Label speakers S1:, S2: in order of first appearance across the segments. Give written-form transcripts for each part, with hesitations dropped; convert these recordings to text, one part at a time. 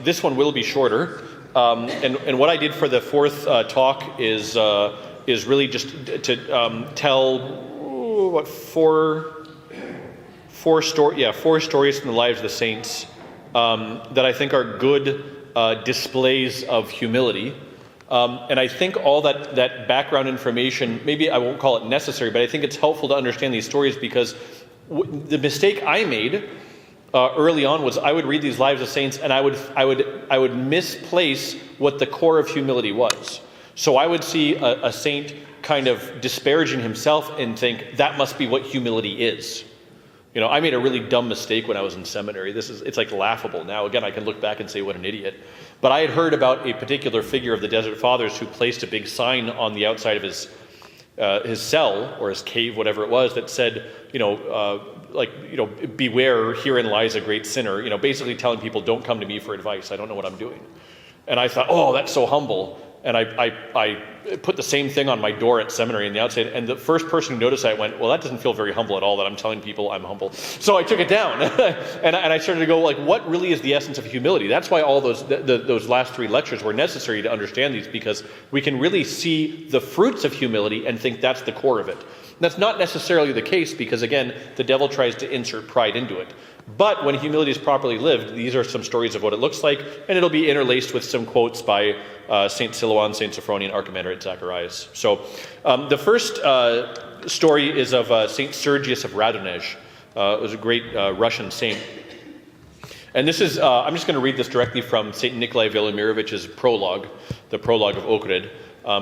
S1: this one will be shorter. And what I did for the fourth talk is really just to tell four stories from the lives of the saints that I think are good displays of humility. And I think all that background information, maybe I won't call it necessary, but I think it's helpful to understand these stories because the mistake I made early on was I would read these lives of saints and I would misplace what the core of humility was. So I would see a saint kind of disparaging himself and think that must be what humility is. You know, I made a really dumb mistake when I was in seminary. It's like laughable now. Again, I can look back and say what an idiot. But I had heard about a particular figure of the Desert Fathers who placed a big sign on the outside of his cell or his cave, whatever it was, that said, beware, herein lies a great sinner. You know, basically telling people, don't come to me for advice. I don't know what I'm doing. And I thought, oh, that's so humble. And I put the same thing on my door at seminary on the outside, and the first person who noticed that went, well, that doesn't feel very humble at all that I'm telling people I'm humble. So I took it down, and I started to go, like, what really is the essence of humility? That's why all those last three lectures were necessary to understand these, because we can really see the fruits of humility and think that's the core of it. That's not necessarily the case because, again, the devil tries to insert pride into it. But when humility is properly lived, these are some stories of what it looks like, and it'll be interlaced with some quotes by St. Silouan, St. Sophrony, and Archimandrite Zacharias. So the first story is of St. Sergius of Radonej. It was a great Russian saint. And this is, I'm just going to read this directly from St. Nikolai Velimirovich's prologue, the prologue of Ohrid.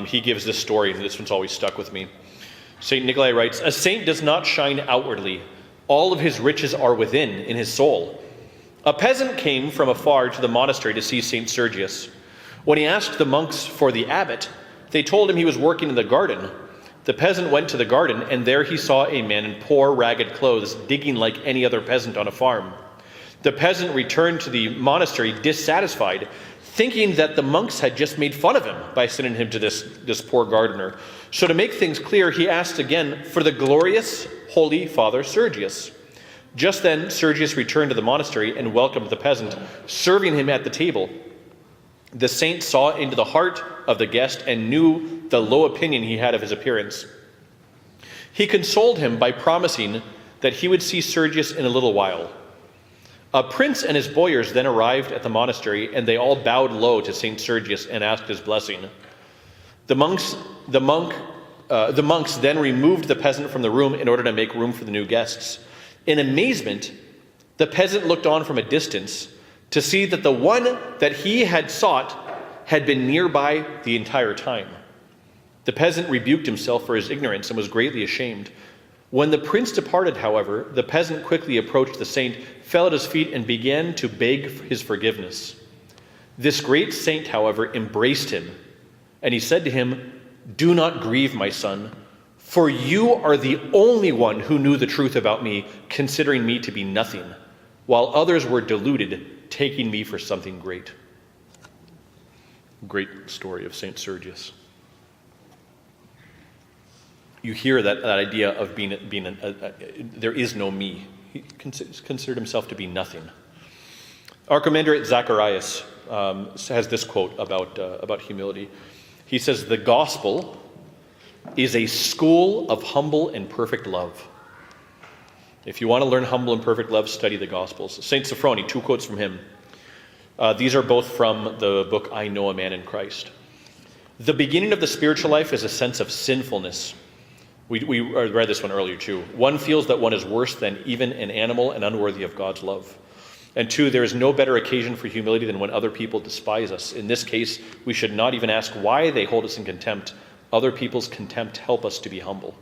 S1: He gives this story, and this one's always stuck with me. St. Nikolai writes, "A saint does not shine outwardly. All of his riches are within, in his soul. A peasant came from afar to the monastery to see St. Sergius. When he asked the monks for the abbot, they told him he was working in the garden. The peasant went to the garden, and there he saw a man in poor, ragged clothes, digging like any other peasant on a farm. The peasant returned to the monastery dissatisfied, thinking that the monks had just made fun of him by sending him to this poor gardener. So to make things clear, he asked again for the glorious, holy Father Sergius. Just then, Sergius returned to the monastery and welcomed the peasant, serving him at the table. The saint saw into the heart of the guest and knew the low opinion he had of his appearance. He consoled him by promising that he would see Sergius in a little while. A prince and his boyars then arrived at the monastery, and they all bowed low to St. Sergius and asked his blessing. The monks then removed the peasant from the room in order to make room for the new guests. In amazement, the peasant looked on from a distance to see that the one that he had sought had been nearby the entire time. The peasant rebuked himself for his ignorance and was greatly ashamed. When the prince departed, however, the peasant quickly approached the saint, fell at his feet, and began to beg his forgiveness. This great saint, however, embraced him, and he said to him, "Do not grieve, my son, for you are the only one who knew the truth about me, considering me to be nothing, while others were deluded, taking me for something great." Great story of St. Sergius. You hear that idea of there is no me. He considered himself to be nothing. Archimandrite Zacharias has this quote about humility. He says, "The gospel is a school of humble and perfect love." If you want to learn humble and perfect love, study the Gospels. St. Sophrony, two quotes from him. These are both from the book I Know a Man in Christ. "The beginning of the spiritual life is a sense of sinfulness." We read this one earlier too. "One feels that one is worse than even an animal and unworthy of God's love. And two, there is no better occasion for humility than when other people despise us. In this case, we should not even ask why they hold us in contempt. Other people's contempt help us to be humble."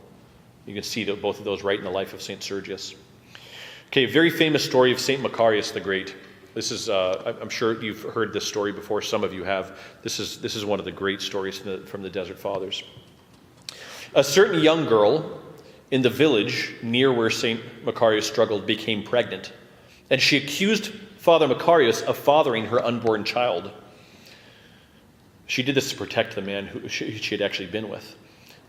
S1: You can see both of those right in the life of St. Sergius. Okay, very famous story of St. Macarius the Great. This is, I'm sure you've heard this story before, some of you have. This is one of the great stories from the Desert Fathers. A certain young girl in the village near where St. Macarius struggled became pregnant, and she accused Father Macarius of fathering her unborn child. She did this to protect the man who she had actually been with.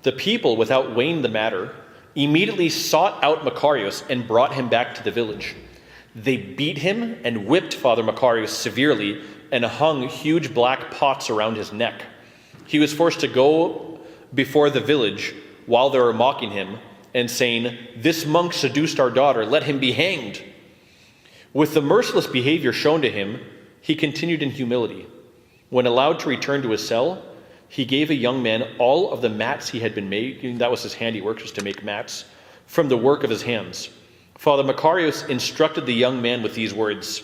S1: The people, without weighing the matter, immediately sought out Macarius and brought him back to the village. They beat him and whipped Father Macarius severely and hung huge black pots around his neck. He was forced to go before the village while they were mocking him and saying, "This monk seduced our daughter, let him be hanged." With the merciless behavior shown to him, he continued in humility. When allowed to return to his cell, he gave a young man all of the mats he had been making. That was his handiwork, was to make mats, from the work of his hands. Father Macarius instructed the young man with these words,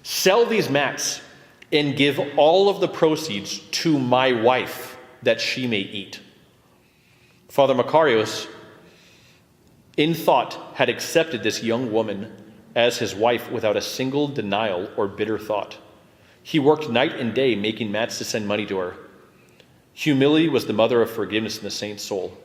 S1: "Sell these mats and give all of the proceeds to my wife, that she may eat." Father Macarius, in thought, had accepted this young woman as his wife without a single denial or bitter thought. He worked night and day making mats to send money to her. Humility was the mother of forgiveness in the saint's soul.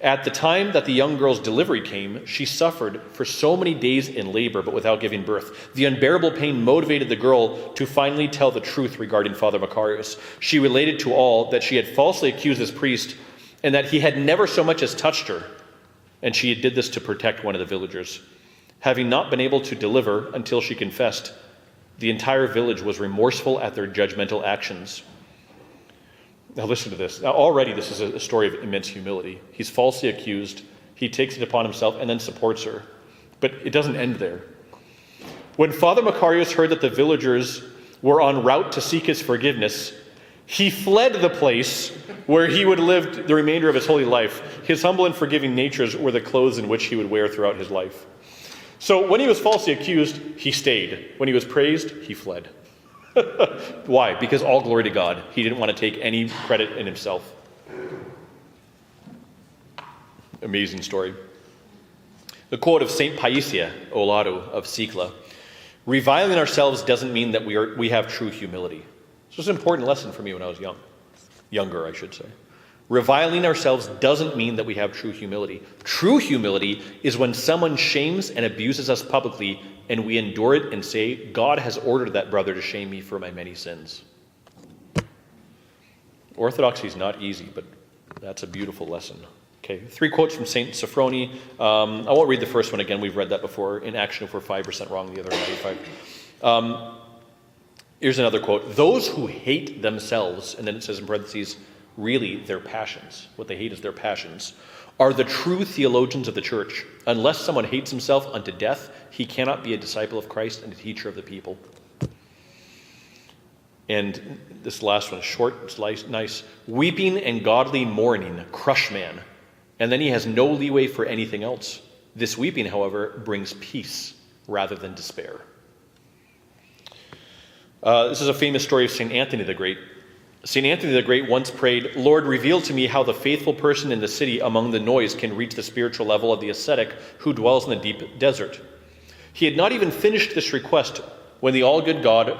S1: At the time that the young girl's delivery came, she suffered for so many days in labor, but without giving birth. The unbearable pain motivated the girl to finally tell the truth regarding Father Macarius. She related to all that she had falsely accused this priest and that he had never so much as touched her, and she did this to protect one of the villagers. Having not been able to deliver until she confessed, the entire village was remorseful at their judgmental actions. Now listen to this. Now already this is a story of immense humility. He's falsely accused, he takes it upon himself and then supports her. But it doesn't end there. When Father Macarius heard that the villagers were en route to seek his forgiveness, he fled the place where he would live the remainder of his holy life. His humble and forgiving natures were the clothes in which he would wear throughout his life. So when he was falsely accused, he stayed. When he was praised, he fled. Why? Because all glory to God. He didn't want to take any credit in himself. Amazing story. The quote of St. Paisia Olaru of Sikla: "Reviling ourselves doesn't mean that we have true humility." This was an important lesson for me when I was younger, I should say. Reviling ourselves doesn't mean that we have true humility. True humility is when someone shames and abuses us publicly and we endure it and say, "God has ordered that brother to shame me for my many sins." Orthodoxy is not easy, but that's a beautiful lesson. Okay, 3 quotes from St. Sophrony. I won't read the first one again. We've read that before. In action, if we're 5% wrong, the other 95. Here's another quote. "Those who hate themselves," and then it says in parentheses, really their passions, what they hate is their passions, "are the true theologians of the church. Unless someone hates himself unto death, he cannot be a disciple of Christ and a teacher of the people." And this last one is short, it's nice. "Weeping and godly mourning crush man, and then he has no leeway for anything else. This weeping, however, brings peace rather than despair." This is a famous story of St. Anthony the Great. St. Anthony the Great once prayed, "Lord, reveal to me how the faithful person in the city among the noise can reach the spiritual level of the ascetic who dwells in the deep desert." He had not even finished this request when the all-good God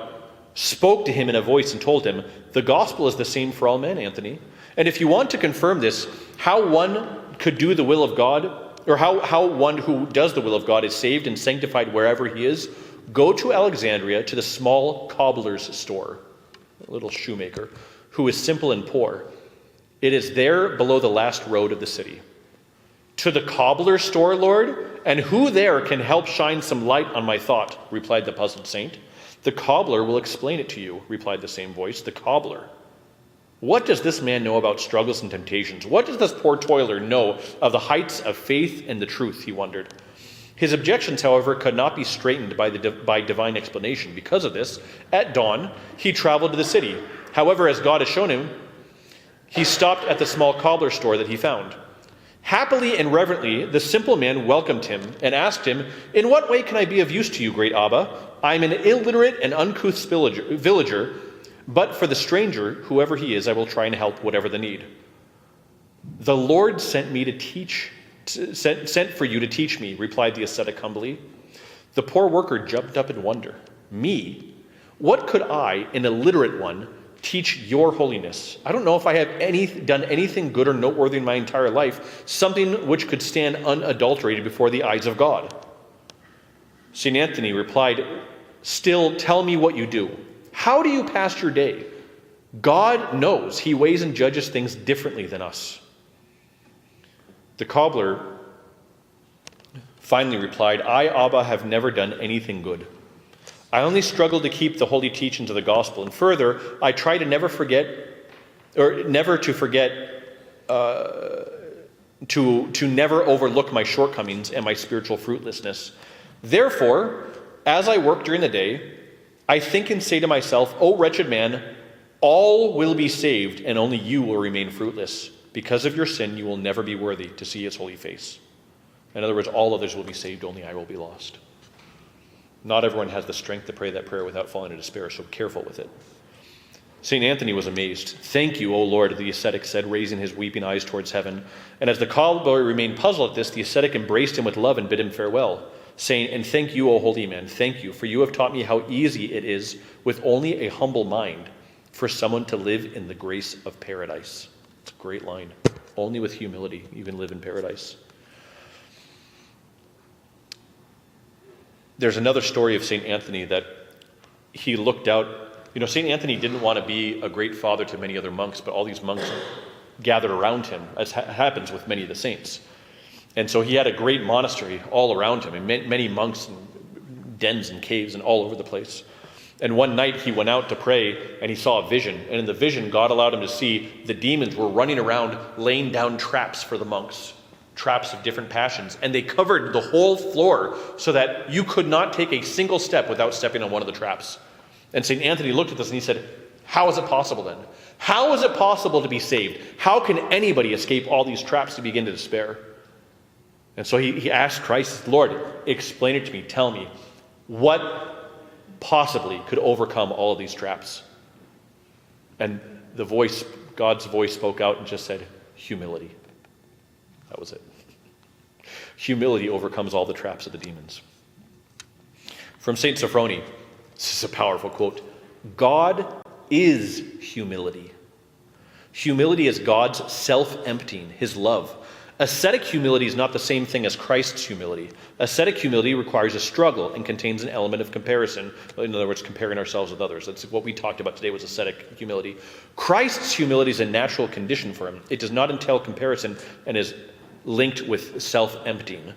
S1: spoke to him in a voice and told him, "The gospel is the same for all men, Anthony. And if you want to confirm this, how one could do the will of God, or how one who does the will of God is saved and sanctified wherever he is, go to Alexandria to the small cobbler's store," a little shoemaker, "who is simple and poor. It is there below the last road of the city." "To the cobbler's store, Lord? And who there can help shine some light on my thought?" replied the puzzled saint. "The cobbler will explain it to you," replied the same voice. "The cobbler? What does this man know about struggles and temptations? What does this poor toiler know of the heights of faith and the truth?" he wondered. His objections, however, could not be straightened by divine explanation. Because of this, at dawn, he traveled to the city. However, as God has shown him, he stopped at the small cobbler store that he found. Happily and reverently, the simple man welcomed him and asked him, "In what way can I be of use to you, great Abba? I am an illiterate and uncouth villager, but for the stranger, whoever he is, I will try and help whatever the need." "The Lord sent for you to teach me," replied the ascetic humbly. The poor worker jumped up in wonder. "Me? What could I, an illiterate one, teach your holiness? I don't know if I have done anything good or noteworthy in my entire life, something which could stand unadulterated before the eyes of God." St. Anthony replied, "Still, tell me what you do. How do you pass your day? God knows he weighs and judges things differently than us." The cobbler finally replied, "I, Abba, have never done anything good. I only struggle to keep the holy teachings of the gospel. And further, I try to never to forget, to never overlook my shortcomings and my spiritual fruitlessness. Therefore, as I work during the day, I think and say to myself, O wretched man, all will be saved, and only you will remain fruitless. Because of your sin, you will never be worthy to see his holy face. In other words, all others will be saved, only I will be lost. Not everyone has the strength to pray that prayer without falling into despair, so careful with it. St. Anthony was amazed. Thank you, O Lord, the ascetic said, raising his weeping eyes towards heaven. And as the cowboy remained puzzled at this, the ascetic embraced him with love and bid him farewell, saying, and thank you, O holy man, thank you, for you have taught me how easy it is, with only a humble mind, for someone to live in the grace of paradise. It's a great line. Only with humility you can live in paradise. There's another story of St. Anthony that he looked out. St. Anthony didn't want to be a great father to many other monks, but all these monks gathered around him, as happens with many of the saints. And so he had a great monastery all around him, and many monks and dens and caves and all over the place. And one night he went out to pray, and he saw a vision. And in the vision, God allowed him to see the demons were running around, laying down traps for the monks. Traps of different passions, and they covered the whole floor so that you could not take a single step without stepping on one of the traps. And St. Anthony looked at this and he said, how is it possible then? How is it possible to be saved? How can anybody escape all these traps to begin to despair? And so he asked Christ, Lord, explain it to me, tell me, what possibly could overcome all of these traps? And God's voice spoke out and just said, humility. That was it. Humility overcomes all the traps of the demons. From St. Sophrony, this is a powerful quote. God is humility. Humility is God's self-emptying, his love. Ascetic humility is not the same thing as Christ's humility. Ascetic humility requires a struggle and contains an element of comparison. In other words, comparing ourselves with others. That's what we talked about today was ascetic humility. Christ's humility is a natural condition for him. It does not entail comparison and is linked with self-emptying.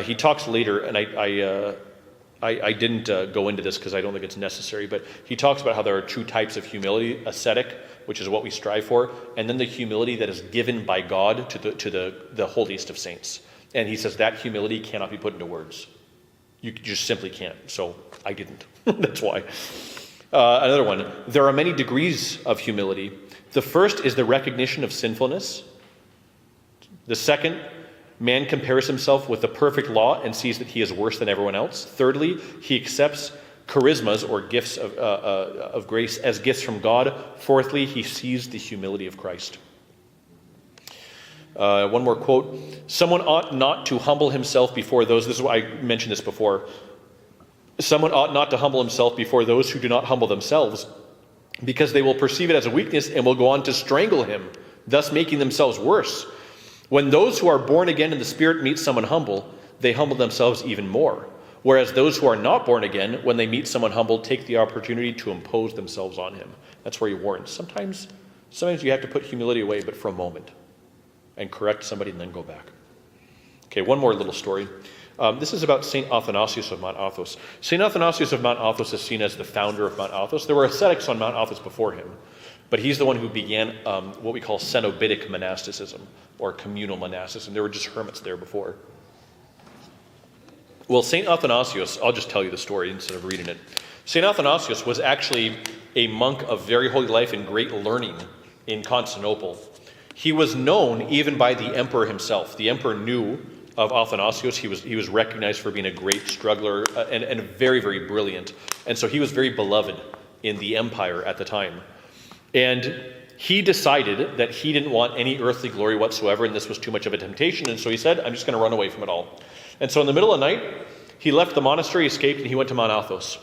S1: He talks later, and I didn't go into this because I don't think it's necessary, but he talks about how there are two types of humility: ascetic, which is what we strive for, and then the humility that is given by God to the holiest of saints. And he says that humility cannot be put into words. You just simply can't. So I didn't. That's why. Another one. There are many degrees of humility. The first is the recognition of sinfulness. The second, man compares himself with the perfect law and sees that he is worse than everyone else. Thirdly, he accepts charismas or gifts of grace as gifts from God. Fourthly, he sees the humility of Christ. One more quote. Someone ought not to humble himself before those. This is why I mentioned this before. Someone ought not to humble himself before those who do not humble themselves, because they will perceive it as a weakness and will go on to strangle him, thus making themselves worse. When those who are born again in the Spirit meet someone humble, they humble themselves even more. Whereas those who are not born again, when they meet someone humble, take the opportunity to impose themselves on him. That's where he warns. Sometimes you have to put humility away, but for a moment, and correct somebody and then go back. Okay, one more little story. This is about St. Athanasius of Mount Athos. St. Athanasius of Mount Athos is seen as the founder of Mount Athos. There were ascetics on Mount Athos before him, but he's the one who began what we call cenobitic monasticism, or communal monasticism. There were just hermits there before. Well, St. Athanasius, I'll just tell you the story instead of reading it. St. Athanasius was actually a monk of very holy life and great learning in Constantinople. He was known even by the emperor himself. The emperor knew of Athanasius. He was recognized for being a great struggler and very, very brilliant. And so he was very beloved in the empire at the time. And he decided that he didn't want any earthly glory whatsoever, and this was too much of a temptation, and so he said, I'm just going to run away from it all. And so in the middle of the night, he left the monastery, escaped, and he went to Mount Athos.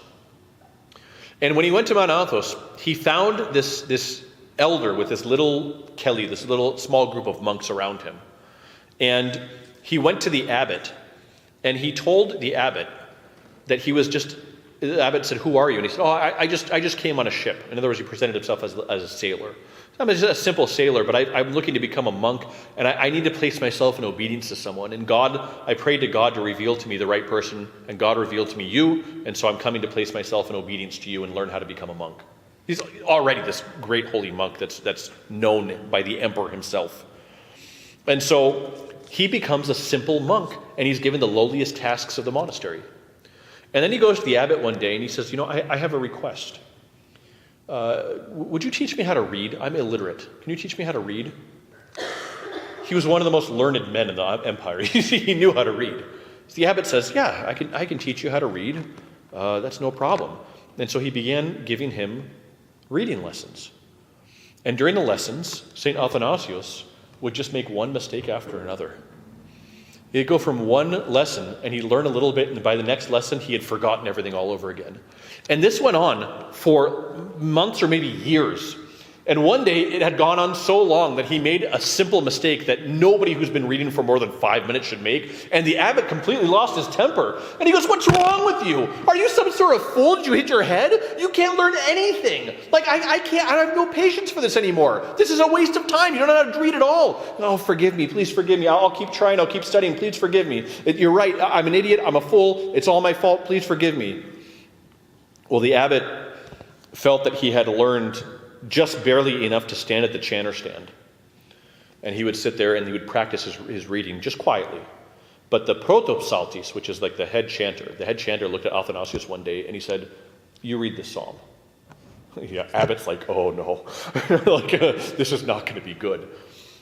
S1: And when he went to Mount Athos, he found this elder with this little Kelly, this little small group of monks around him. And he went to the abbot, and he told the abbot that he was just the abbot said, "Who are you?" And he said, "Oh, I just came on a ship." In other words, he presented himself as a sailor. I'm just a simple sailor, but I'm looking to become a monk, and I need to place myself in obedience to someone. And I prayed to God to reveal to me the right person, and God revealed to me you, and so I'm coming to place myself in obedience to you and learn how to become a monk. He's already this great holy monk that's known by the emperor himself. And so he becomes a simple monk, and he's given the lowliest tasks of the monastery. And then he goes to the abbot one day, and he says, I have a request. Would you teach me how to read? I'm illiterate. Can you teach me how to read? He was one of the most learned men in the empire. He knew how to read. So the abbot says, yeah, I can teach you how to read. That's no problem. And so he began giving him reading lessons. And during the lessons, St. Athanasius would just make one mistake after another. He'd go from one lesson and he'd learn a little bit, and by the next lesson he had forgotten everything all over again. And this went on for months or maybe years. And one day it had gone on so long that he made a simple mistake that nobody who's been reading for more than 5 minutes should make. And the abbot completely lost his temper. And he goes, "What's wrong with you? Are you some sort of fool? Did you hit your head? You can't learn anything. Like, I have no patience for this anymore. This is a waste of time. You don't know how to read at all. Oh, forgive me. Please forgive me. I'll keep trying. I'll keep studying. Please forgive me. You're right. I'm an idiot. I'm a fool. It's all my fault. Please forgive me." Well, the abbot felt that he had learned just barely enough to stand at the chanter stand. And he would sit there and he would practice his reading just quietly. But the protopsaltis, which is like the head chanter looked at Athanasius one day and he said, "You read this psalm." Yeah, abbot's like, "Oh no, this is not going to be good."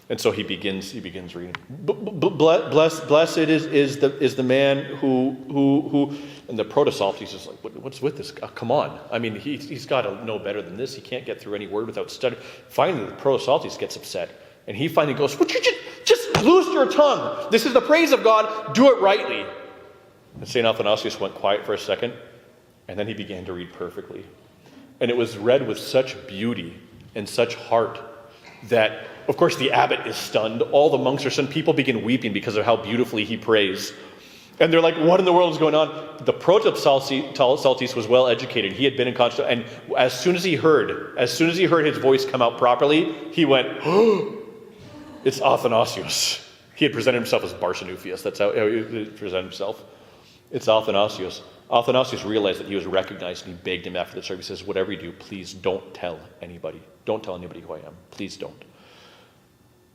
S1: And so he begins reading. Blessed is the man who and the protopsaltis is like, "What's with this? Come on. I mean, he's got to know better than this. He can't get through any word without studying." Finally, the protopsaltis gets upset. And he finally goes, "Would you just loose your tongue? This is the praise of God. Do it rightly." And St. Athanasius went quiet for a second. And then he began to read perfectly. And it was read with such beauty and such heart that, of course, the abbot is stunned. All the monks are stunned. People begin weeping because of how beautifully he prays. And they're like, "What in the world is going on?" The protopsaltis was well educated. He had been in constant, and as soon as he heard his voice come out properly, he went, "Oh, it's Athanasius." He had presented himself as Barsanuphius. That's how he presented himself. It's Athanasius. Athanasius realized that he was recognized, and he begged him after the service. He says, "Whatever you do, please don't tell anybody. Don't tell anybody who I am. Please don't."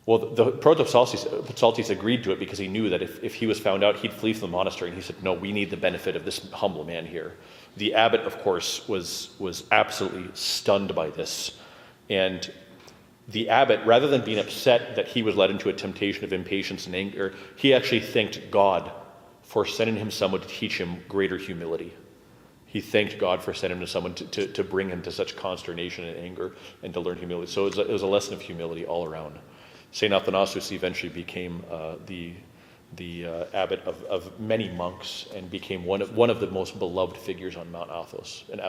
S1: Well, the protopsaltis agreed to it because he knew that if he was found out, he'd flee from the monastery. And he said, "No, we need the benefit of this humble man here." The abbot, of course, was absolutely stunned by this. And the abbot, rather than being upset that he was led into a temptation of impatience and anger, he actually thanked God for sending him someone to teach him greater humility. He thanked God for sending him to someone to bring him to such consternation and anger and to learn humility. So it was a lesson of humility all around. St. Athanasius eventually became the abbot of many monks and became one of the most beloved figures on Mount Athos. And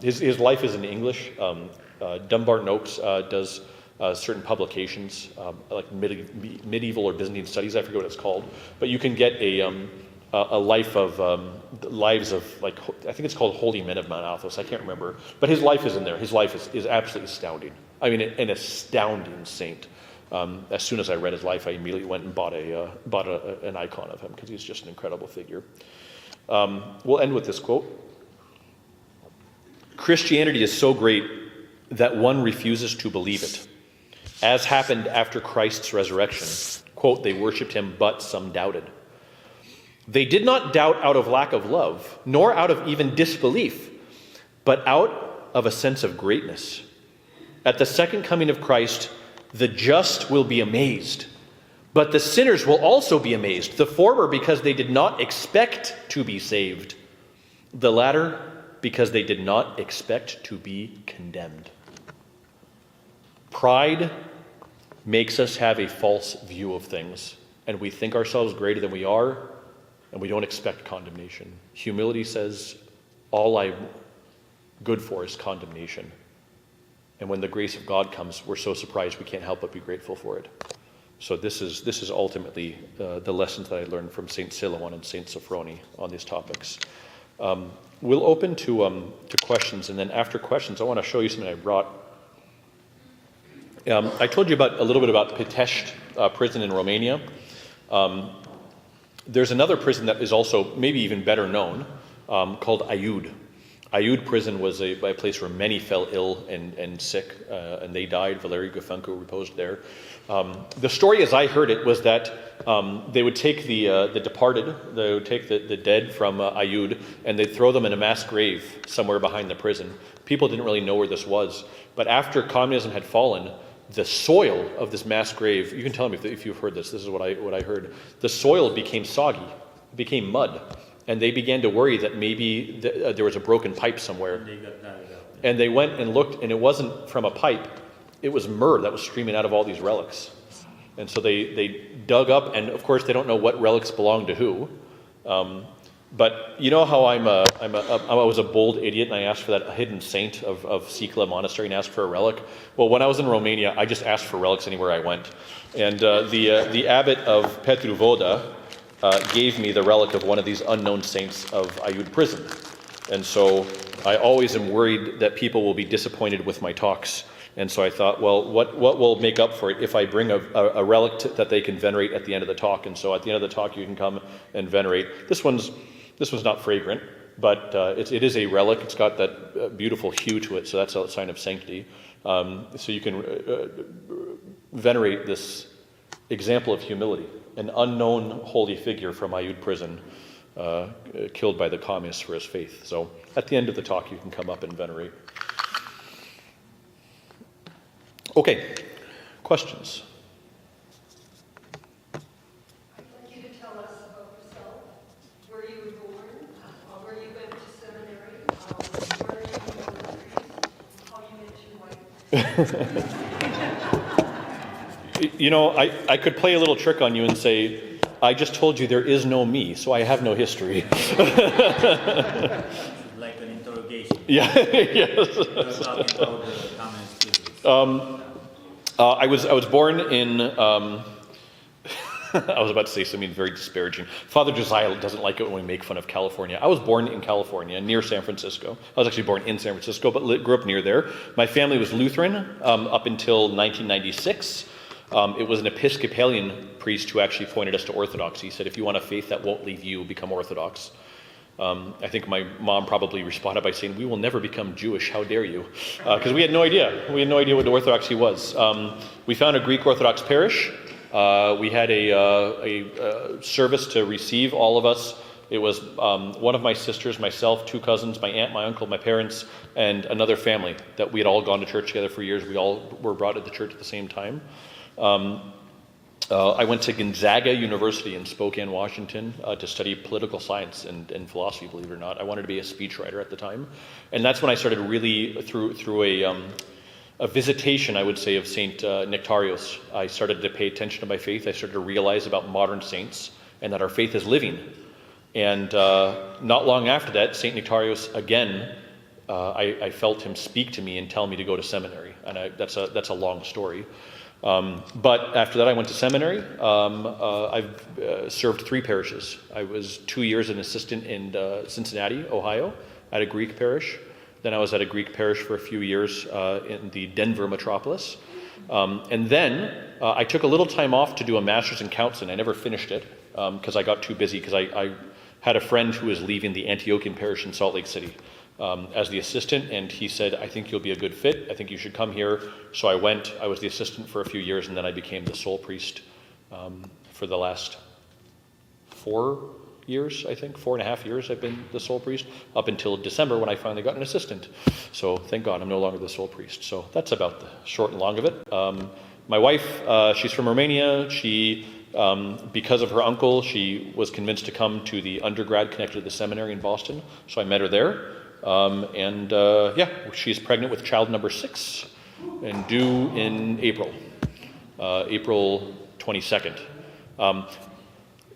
S1: his life is in English. Dunbar Noakes does certain publications like medieval or Byzantine studies. I forget what it's called, but you can get a life of lives of, like, I think it's called Holy Men of Mount Athos. I can't remember, but his life is in there. His life is absolutely astounding. I mean, an astounding saint. As soon as I read his life, I immediately went and bought an icon of him because he's just an incredible figure. We'll end with this quote. "Christianity is so great that one refuses to believe it, as happened after Christ's resurrection. Quote, they worshipped him, but some doubted. They did not doubt out of lack of love, nor out of even disbelief, but out of a sense of greatness. At the second coming of Christ, the just will be amazed, but the sinners will also be amazed, the former because they did not expect to be saved, the latter because they did not expect to be condemned." Pride makes us have a false view of things, and we think ourselves greater than we are, and we don't expect condemnation. Humility says, all I'm good for is condemnation. And when the grace of God comes, we're so surprised we can't help but be grateful for it. So this is ultimately the lessons that I learned from St. Silouan and St. Sophrony on these topics. We'll open to questions, and then after questions, I want to show you something I brought. I told you a little bit about Pitești prison in Romania. There's another prison that is also maybe even better known, called Aiud. Aiud prison was a place where many fell ill and sick, and they died. Valeriu Gâfencu reposed there. The story, as I heard it, was that they would take the departed, they would take the dead from Aiud, and they'd throw them in a mass grave somewhere behind the prison. People didn't really know where this was. But after communism had fallen, the soil of this mass grave, you can tell me if you've heard this is what I heard, the soil became soggy, became mud. And they began to worry that maybe there was a broken pipe somewhere. And they went and looked, and it wasn't from a pipe. It was myrrh that was streaming out of all these relics. And so they dug up, and of course they don't know what relics belong to who. But you know how I was a bold idiot, and I asked for that hidden saint of Sicla Monastery and asked for a relic? Well, when I was in Romania, I just asked for relics anywhere I went. And the abbot of Petru Voda gave me the relic of one of these unknown saints of Aiud prison. And so I always am worried that people will be disappointed with my talks. And so I thought, well, what will make up for it if I bring a relic that they can venerate at the end of the talk? And so at the end of the talk, you can come and venerate. This one's not fragrant, but it is a relic. It's got that beautiful hue to it, so that's a sign of sanctity. So you can venerate this example of humility, an unknown holy figure from Aiud prison, killed by the communists for his faith. So at the end of the talk, you can come up and venerate. Okay, questions?
S2: I'd like you to tell us about yourself, where you were born, where you went to seminary, where you were raised, how you met your wife.
S1: You know, I could play a little trick on you and say, I just told you there is no me, so I have no history.
S3: Like an interrogation.
S1: Yeah, yes.
S3: Talking about the communist theories.
S1: I was born in, I was about to say something very disparaging. Father Josiah doesn't like it when we make fun of California. I was born in California, near San Francisco. I was actually born in San Francisco, but grew up near there. My family was Lutheran up until 1996. It was an Episcopalian priest who actually pointed us to Orthodoxy. He said, if you want a faith that won't leave you, become Orthodox. I think my mom probably responded by saying, we will never become Jewish, how dare you? Because we had no idea. We had no idea what Orthodoxy was. We found a Greek Orthodox parish. We had a service to receive all of us. It was one of my sisters, myself, two cousins, my aunt, my uncle, my parents, and another family that we had all gone to church together for years. We all were brought to the church at the same time. I went to Gonzaga University in Spokane, Washington, to study political science and philosophy, believe it or not. I wanted to be a speechwriter at the time. And that's when I started really, through a visitation, I would say, of St. Nectarios. I started to pay attention to my faith. I started to realize about modern saints and that our faith is living. And not long after that, St. Nectarios, again, I felt him speak to me and tell me to go to seminary. And that's a long story. But after that, I went to seminary. I've served 3 parishes. I was 2 years an assistant in Cincinnati, Ohio, at a Greek parish. Then I was at a Greek parish for a few years in the Denver metropolis. And then I took a little time off to do a master's in counseling. I never finished it because I got too busy, because I had a friend who was leaving the Antiochian parish in Salt Lake City as the assistant, and he said, I think you'll be a good fit. I think you should come here. So I went. I was the assistant for a few years, and then I became the sole priest for the last 4 years, I think. 4.5 years I've been the sole priest, up until December when I finally got an assistant. So thank God I'm no longer the sole priest. So that's about the short and long of it. My wife, she's from Romania. She, because of her uncle, she was convinced to come to the undergrad connected to the seminary in Boston. So I met her there. She's pregnant with child number 6 and due in April 22nd.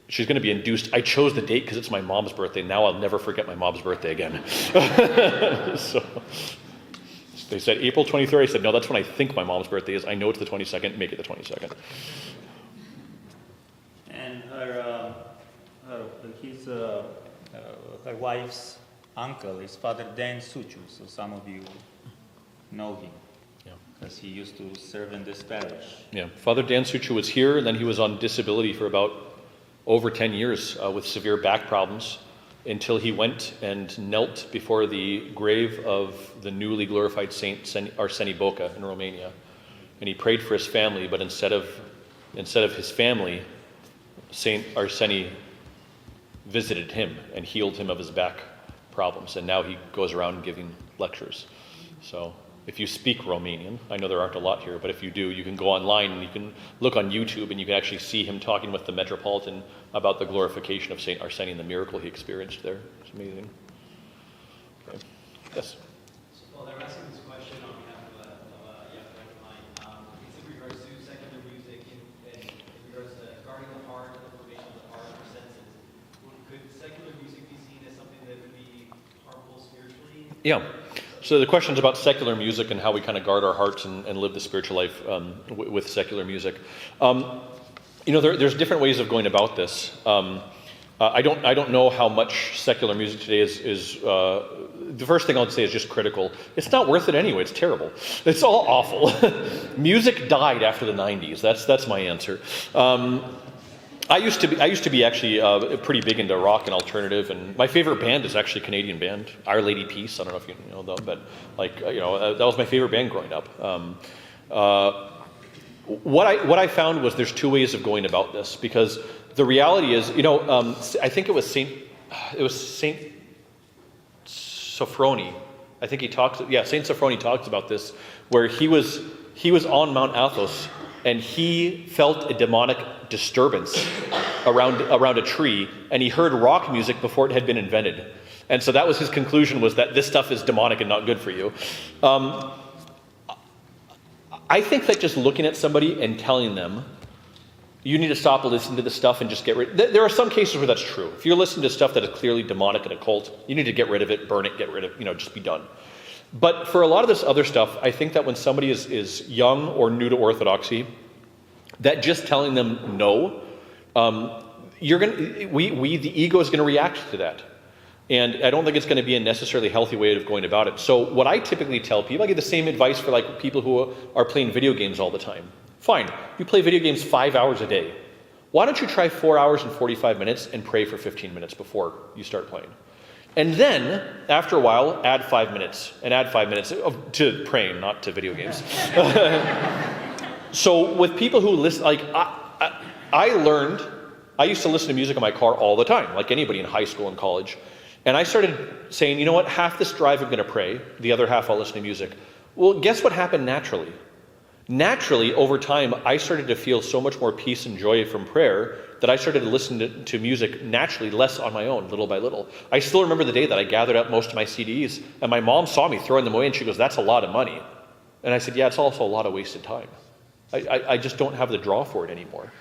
S1: She's going to be induced. I chose the date because it's my mom's birthday. Now I'll never forget my mom's birthday again. So they said April 23rd. I said, no, that's when I think my mom's birthday is. I know it's the 22nd. Make it the 22nd.
S3: And her wife's uncle is Father Dan Suchu, so some of you know him.
S1: Yeah.
S3: Because he used to serve in this parish.
S1: Yeah, Father Dan Suchu was here, and then he was on disability for about over 10 years with severe back problems until he went and knelt before the grave of the newly glorified Saint Arseni Boca in Romania. And he prayed for his family, but instead of his family, Saint Arseni visited him and healed him of his back problems. And now he goes around giving lectures. So if you speak Romanian, I know there aren't a lot here, but if you do, you can go online and you can look on YouTube and you can actually see him talking with the Metropolitan about the glorification of St. Arseni and the miracle he experienced there. It's amazing. Okay. Yes?
S4: So, Paul, they're asking this question on behalf of a young friend of mine. It's in regards to secular music and in regards to guarding the heart, the formation of the heart and our senses. Could secular music be seen as something that would be harmful spiritually?
S1: Yeah. So the question is about secular music and how we kind of guard our hearts and live the spiritual life with secular music. There's different ways of going about this. I don't know how much secular music today is. The first thing I'll say is just critical. It's not worth it anyway. It's terrible. It's all awful. Music died after the 90s. That's my answer. I used to be actually pretty big into rock and alternative, and my favorite band is actually a Canadian band, Our Lady Peace. I don't know if you know them, but that was my favorite band growing up. What I found was there's two ways of going about this, because the reality is, I think it was Saint Sophrony. I think Saint Sophrony talks about this, where he was on Mount Athos and he felt a demonic disturbance around a tree, and he heard rock music before it had been invented. And so that was his conclusion, was that this stuff is demonic and not good for you. I think that just looking at somebody and telling them, you need to stop listening to this stuff and just get rid. There are some cases where that's true. If you're listening to stuff that is clearly demonic and occult, you need to get rid of it, burn it, get rid of, just be done. But for a lot of this other stuff, I think that when somebody is young or new to Orthodoxy, that just telling them no, the ego is going to react to that. And I don't think it's going to be a necessarily healthy way of going about it. So what I typically tell people, I give the same advice for people who are playing video games all the time. Fine, you play video games 5 hours a day. Why don't you try 4 hours and 45 minutes and pray for 15 minutes before you start playing? And then, after a while, add 5 minutes, and add 5 minutes to praying, not to video games. So with people who listen, I used to listen to music in my car all the time, like anybody in high school and college. And I started saying, you know what, half this drive I'm going to pray, the other half I'll listen to music. Well, guess what happened naturally? Naturally, over time, I started to feel so much more peace and joy from prayer that I started to listen to music naturally less on my own, little by little. I still remember the day that I gathered up most of my CDs, and my mom saw me throwing them away, and she goes, "That's a lot of money." And I said, "Yeah, it's also a lot of wasted time. I just don't have the draw for it anymore."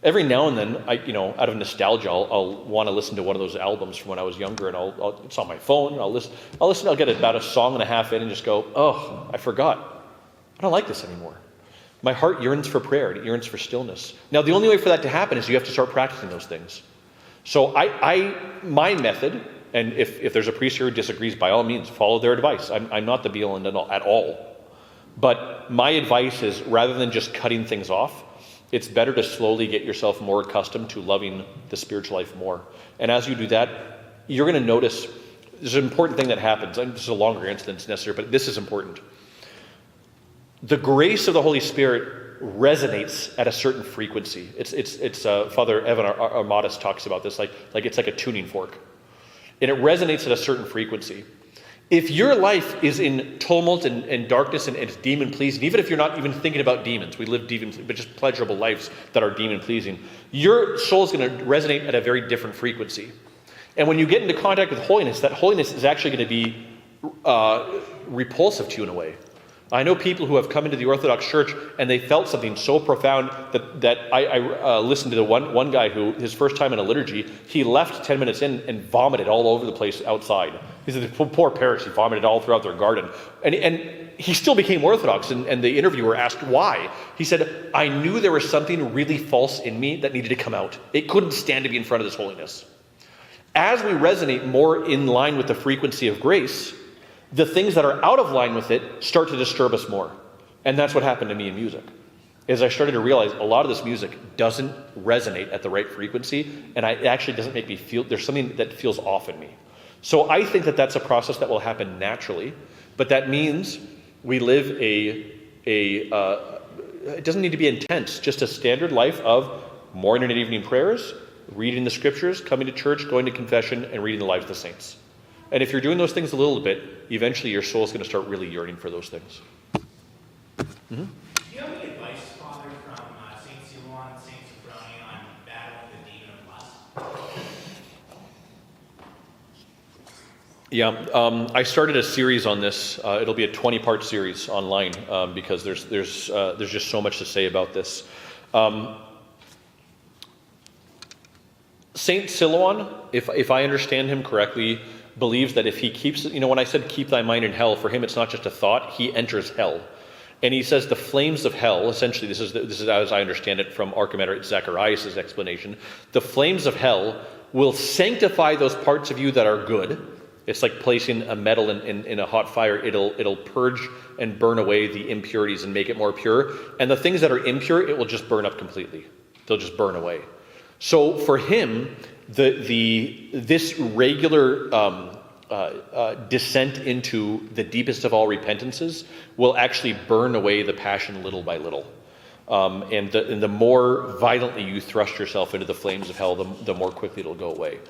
S1: Every now and then, out of nostalgia, I'll want to listen to one of those albums from when I was younger, and it's on my phone. I'll listen. I'll get about a song and a half in and just go, "Oh, I forgot. I don't like this anymore." My heart yearns for prayer. It yearns for stillness. Now, the only way for that to happen is you have to start practicing those things. So my method, and if there's a priest here who disagrees, by all means, follow their advice. I'm not the be-all and end-all at all. But my advice is, rather than just cutting things off, it's better to slowly get yourself more accustomed to loving the spiritual life more. And as you do that, you're going to notice there's an important thing that happens. And this is a longer answer than it's necessary, but this is important. The grace of the Holy Spirit resonates at a certain frequency. It's Father Evan Armadas talks about this, like it's like a tuning fork. And it resonates at a certain frequency. If your life is in tumult and darkness and it's demon-pleasing, even if you're not even thinking about demons, we live but just pleasurable lives that are demon-pleasing, your soul is going to resonate at a very different frequency. And when you get into contact with holiness, that holiness is actually going to be repulsive to you in a way. I know people who have come into the Orthodox Church and they felt something so profound that I listened to the one guy who, his first time in a liturgy, he left 10 minutes in and vomited all over the place outside. He said, the poor parish, he vomited all throughout their garden. And he still became Orthodox, and the interviewer asked why. He said, "I knew there was something really false in me that needed to come out. It couldn't stand to be in front of this holiness." As we resonate more in line with the frequency of grace, the things that are out of line with it start to disturb us more. And that's what happened to me in music. Is I started to realize a lot of this music doesn't resonate at the right frequency, and it actually doesn't make me feel, there's something that feels off in me. So I think that that's a process that will happen naturally, but that means we live it doesn't need to be intense, just a standard life of morning and evening prayers, reading the scriptures, coming to church, going to confession, and reading the lives of the saints. And if you're doing those things a little bit, eventually your soul's going to start really yearning for those things. Mm-hmm.
S5: Do you have any advice, Father, from Saint Silouan and Saint Sophrony on battling the demon of lust?
S1: Yeah, I started a series on this. It'll be a 20-part series online because there's just so much to say about this. Saint Silouan, if I understand him correctly, believes that if he keeps, when I said keep thy mind in hell, for him it's not just a thought, he enters hell. And he says the flames of hell, essentially this is as I understand it from Archimandrite Zacharias' explanation, the flames of hell will sanctify those parts of you that are good. It's like placing a metal in a hot fire. It'll purge and burn away the impurities and make it more pure. And the things that are impure, it will just burn up completely. They'll just burn away. So for him, this regular descent into the deepest of all repentances will actually burn away the passion little by little. And the more violently you thrust yourself into the flames of hell, the more quickly it'll go away.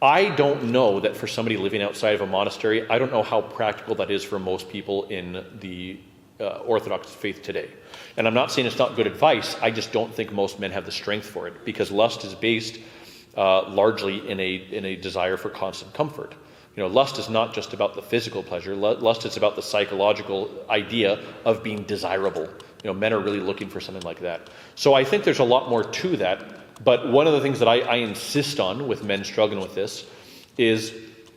S1: I don't know that for somebody living outside of a monastery, I don't know how practical that is for most people in the Orthodox faith today. And I'm not saying it's not good advice, I just don't think most men have the strength for it, because lust is based largely in a desire for constant comfort. Lust is not just about the physical pleasure. Lust is about the psychological idea of being desirable. Men are really looking for something like that. So I think there's a lot more to that. But one of the things that I insist on with men struggling with this is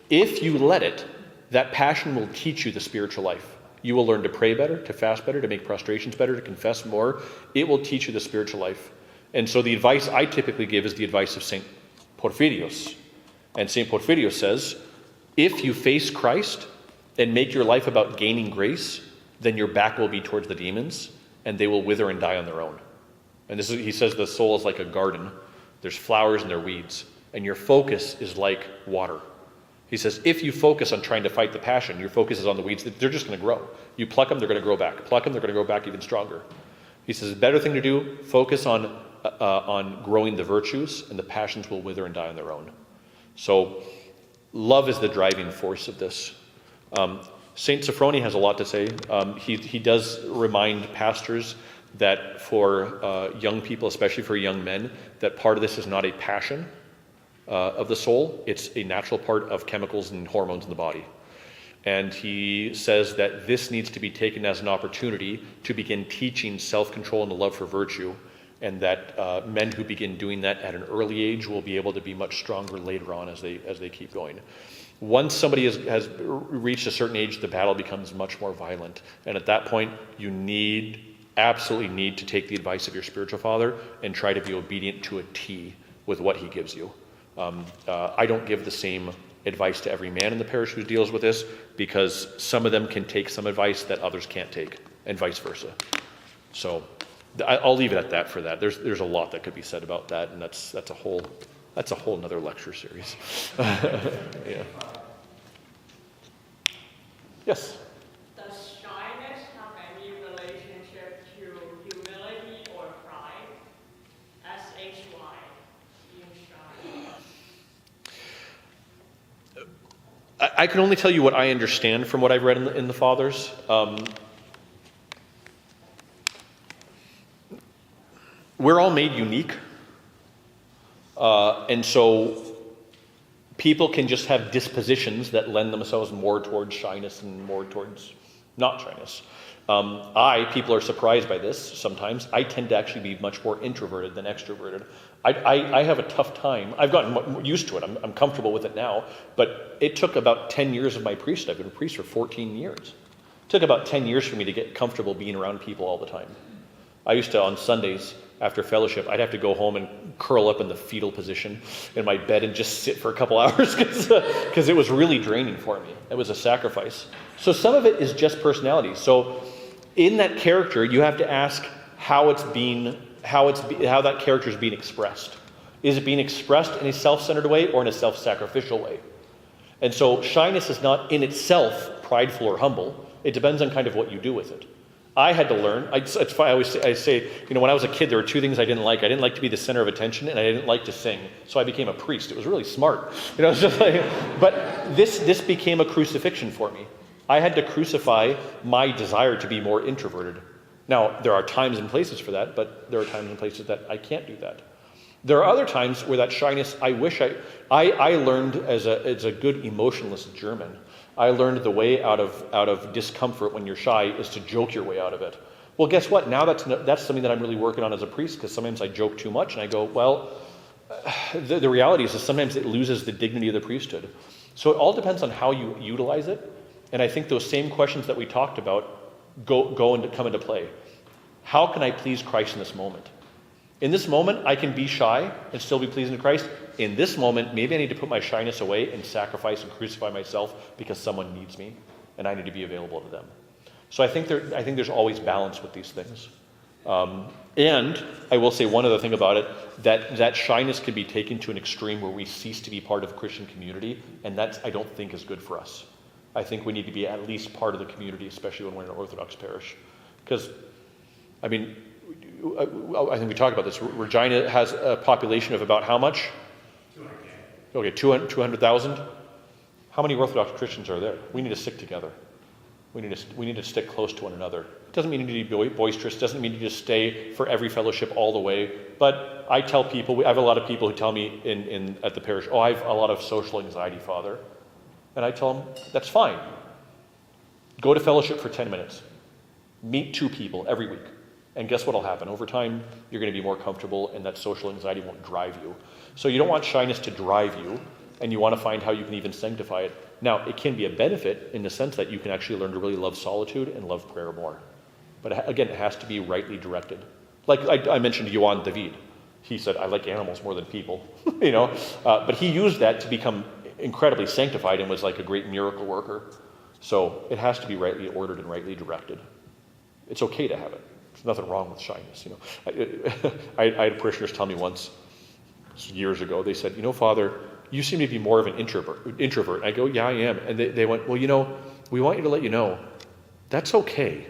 S1: if you let it, that passion will teach you the spiritual life. You will learn to pray better, to fast better, to make prostrations better, to confess more. It will teach you the spiritual life. And so the advice I typically give is the advice of St. Porphyrios. And St. Porphyrios says, if you face Christ and make your life about gaining grace, then your back will be towards the demons, and they will wither and die on their own. And he says the soul is like a garden. There's flowers and there are weeds. And your focus is like water. He says, if you focus on trying to fight the passion, your focus is on the weeds, they're just going to grow. You pluck them, they're going to grow back. Pluck them, they're going to grow back even stronger. He says, the better thing to do, focus on growing the virtues, and the passions will wither and die on their own. So love is the driving force of this. Saint Sophrony has a lot to say. He does remind pastors that for young people, especially for young men, that part of this is not a passion of the soul. It's a natural part of chemicals and hormones in the body. And he says that this needs to be taken as an opportunity to begin teaching self-control and the love for virtue, and that men who begin doing that at an early age will be able to be much stronger later on as they keep going. Once somebody has reached a certain age, the battle becomes much more violent. And at that point, you absolutely need to take the advice of your spiritual father and try to be obedient to a T with what he gives you. I don't give the same advice to every man in the parish who deals with this, because some of them can take some advice that others can't take, and vice versa. So I'll leave it at that for that. There's a lot that could be said about that, and that's a whole nother lecture series. Yeah. Yes.
S6: Does shyness have any relationship to humility or pride? S-H-Y, being shy.
S1: I can only tell you what I understand from what I've read in the Fathers. We're all made unique. And so people can just have dispositions that lend themselves more towards shyness and more towards not shyness. People are surprised by this sometimes. I tend to actually be much more introverted than extroverted. I have a tough time. I've gotten used to it. I'm comfortable with it now. But it took about 10 years of my priesthood. I've been a priest for 14 years. It took about 10 years for me to get comfortable being around people all the time. I used to, on Sundays, after fellowship, I'd have to go home and curl up in the fetal position in my bed and just sit for a couple hours because it was really draining for me. It was a sacrifice. So some of it is just personality. So in that character, you have to ask how that character is being expressed. Is it being expressed in a self-centered way or in a self-sacrificial way? And so shyness is not in itself prideful or humble. It depends on kind of what you do with it. I had to learn. It's funny, I say, when I was a kid, there were two things I didn't like. I didn't like to be the center of attention, and I didn't like to sing. So I became a priest. It was really smart. It's just but this became a crucifixion for me. I had to crucify my desire to be more introverted. Now, there are times and places for that, but there are times and places that I can't do that. There are other times where that shyness, I learned as a good emotionless German. I learned the way out of discomfort when you're shy is to joke your way out of it. Well, guess what? Now that's something that I'm really working on as a priest, because sometimes I joke too much and I go, well, the reality is that sometimes it loses the dignity of the priesthood. So it all depends on how you utilize it. And I think those same questions that we talked about come into play. How can I please Christ in this moment? In this moment, I can be shy and still be pleasing to Christ. In this moment, maybe I need to put my shyness away and sacrifice and crucify myself because someone needs me and I need to be available to them. So I think there's always balance with these things. And I will say one other thing about it, that shyness can be taken to an extreme where we cease to be part of the Christian community, and that I don't think is good for us. I think we need to be at least part of the community, especially when we're in an Orthodox parish. Because, I think we talked about this. Regina has a population of about how much? 200,000. Okay, 200,000. How many Orthodox Christians are there? We need to stick together. We need to stick close to one another. It doesn't mean you need to be boisterous. It doesn't mean you just stay for every fellowship all the way. But I tell people, I have a lot of people who tell me at the parish, I have a lot of social anxiety, Father. And I tell them, that's fine. Go to fellowship for 10 minutes. Meet 2 people every week. And guess what will happen? Over time, you're going to be more comfortable, and that social anxiety won't drive you. So you don't want shyness to drive you, and you want to find how you can even sanctify it. Now, it can be a benefit in the sense that you can actually learn to really love solitude and love prayer more. But again, it has to be rightly directed. Like I mentioned Johann David. He said, I like animals more than people. But he used that to become incredibly sanctified and was like a great miracle worker. So it has to be rightly ordered and rightly directed. It's okay to have it. There's nothing wrong with shyness. I had parishioners tell me once, years ago, they said, Father, you seem to be more of an introvert. I go, yeah, I am. And they went, well, we want you to let you know, that's okay.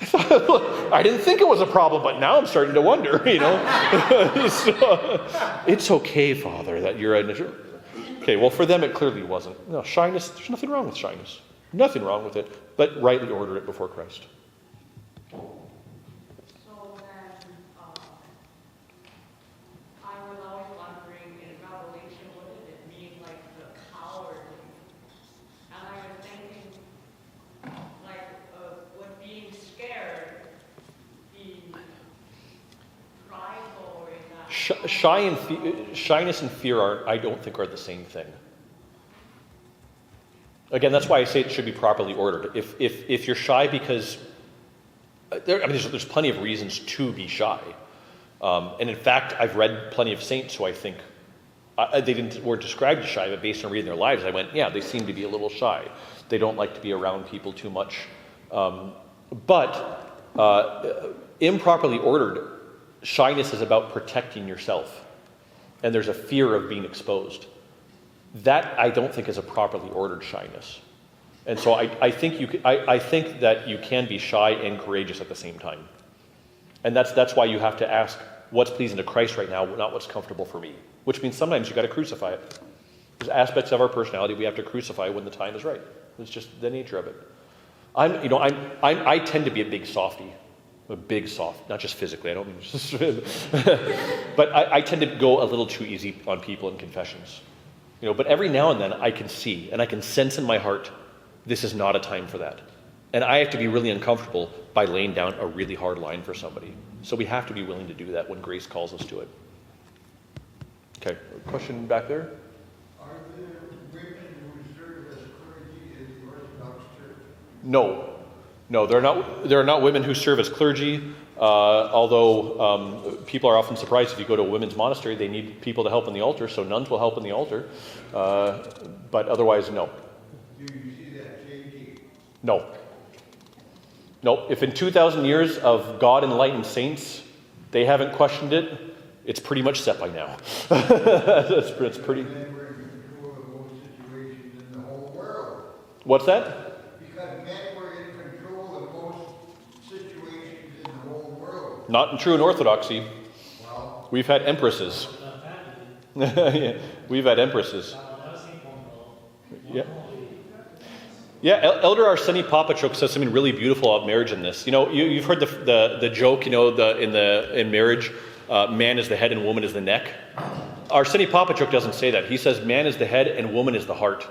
S1: I thought, I didn't think it was a problem, but now I'm starting to wonder, So, it's okay, Father, that you're an introvert. Okay, well, for them, it clearly wasn't. No, shyness, there's nothing wrong with shyness. Nothing wrong with it, but rightly order it before Christ.
S6: So then, I was always wondering in Revelation, what did it mean, like the cowardly? And I was thinking, would being scared be prideful or is that?
S1: Shyness and fear I don't think are the same thing. Again, that's why I say it should be properly ordered. If you're shy because there's plenty of reasons to be shy, and in fact, I've read plenty of saints who I think they weren't described as shy, but based on reading their lives, I went, yeah, they seem to be a little shy. They don't like to be around people too much, but improperly ordered, shyness is about protecting yourself, and there's a fear of being exposed. That I don't think is a properly ordered shyness. And so I think that you can be shy and courageous at the same time. And that's why you have to ask what's pleasing to Christ right now, not what's comfortable for me. Which means sometimes you got to crucify it. There's aspects of our personality we have to crucify when the time is right. It's just the nature of it. I tend to be a big softie. A big soft, not just physically, I don't mean just but I tend to go a little too easy on people in confessions. But every now and then I can see and I can sense in my heart, this is not a time for that. And I have to be really uncomfortable by laying down a really hard line for somebody. So we have to be willing to do that when grace calls us to it. Okay, question back there?
S7: Are there women who serve as clergy in the Orthodox Church?
S1: No, there are not women who serve as clergy. Although people are often surprised if you go to a women's monastery, they need people to help in the altar, so nuns will help in the altar. But otherwise, no.
S7: Do you see that changing?
S1: No. No. If in 2,000 years of God-enlightened saints, they haven't questioned it, it's pretty much set by now. it's pretty...
S7: Men were in control of most situations in the whole world.
S1: What's that?
S7: Because men were in control of most situations in the whole world.
S1: Not true in Orthodoxy.
S7: Well,
S1: We've had empresses. Yeah, we've had empresses. Yeah. Yeah, Elder Arseny Papachuk says something really beautiful about marriage in this. You know, you've heard the joke, you know, in marriage, man is the head and woman is the neck. Arseny Papachuk doesn't say that. He says man is the head and woman is the heart.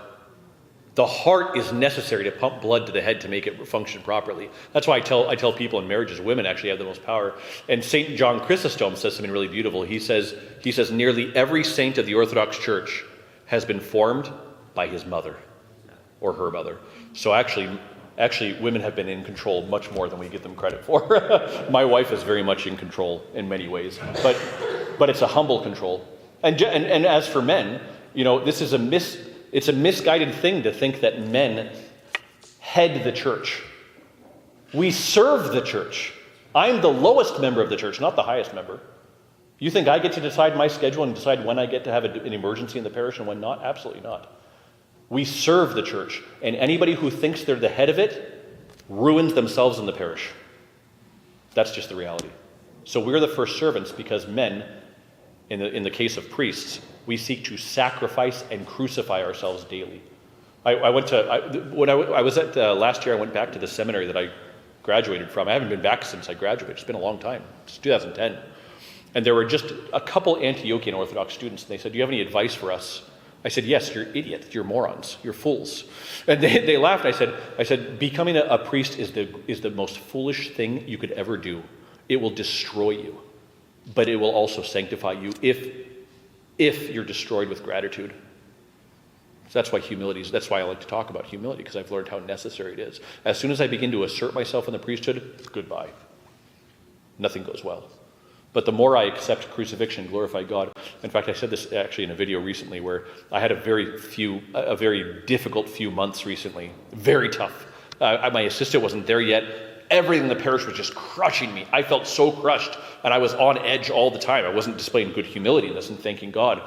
S1: The heart is necessary to pump blood to the head to make it function properly. That's why I tell people in marriages, women actually have the most power. And St. John Chrysostom says something really beautiful. He says nearly every saint of the Orthodox Church has been formed by his mother or her mother. So actually, women have been in control much more than we give them credit for. My wife is very much in control in many ways, but it's a humble control. And as for men, you know, this is it's a misguided thing to think that men head the church. We serve the church. I'm the lowest member of the church, not the highest member. You think I get to decide my schedule and decide when I get to have an emergency in the parish and when not? Absolutely not. We serve the church, and anybody who thinks they're the head of it ruins themselves in the parish. That's just the reality. So we're the first servants because men, in the case of priests, we seek to sacrifice and crucify ourselves daily. When I was at last year, I went back to the seminary that I graduated from. I haven't been back since I graduated. It's been a long time. It's 2010. And there were just a couple Antiochian Orthodox students, and they said, "Do you have any advice for us?" I said, "Yes, you're idiots, you're morons, you're fools." And they laughed. I said, "Becoming a priest is the most foolish thing you could ever do. It will destroy you, but it will also sanctify you if you're destroyed with gratitude." So that's why I like to talk about humility, because I've learned how necessary it is. As soon as I begin to assert myself in the priesthood, goodbye. Nothing goes well. But the more I accept crucifixion and glorify God. In fact, I said this actually in a video recently where I had a very difficult few months recently. Very tough. My assistant wasn't there yet. Everything in the parish was just crushing me. I felt so crushed, and I was on edge all the time. I wasn't displaying good humility in this and thanking God.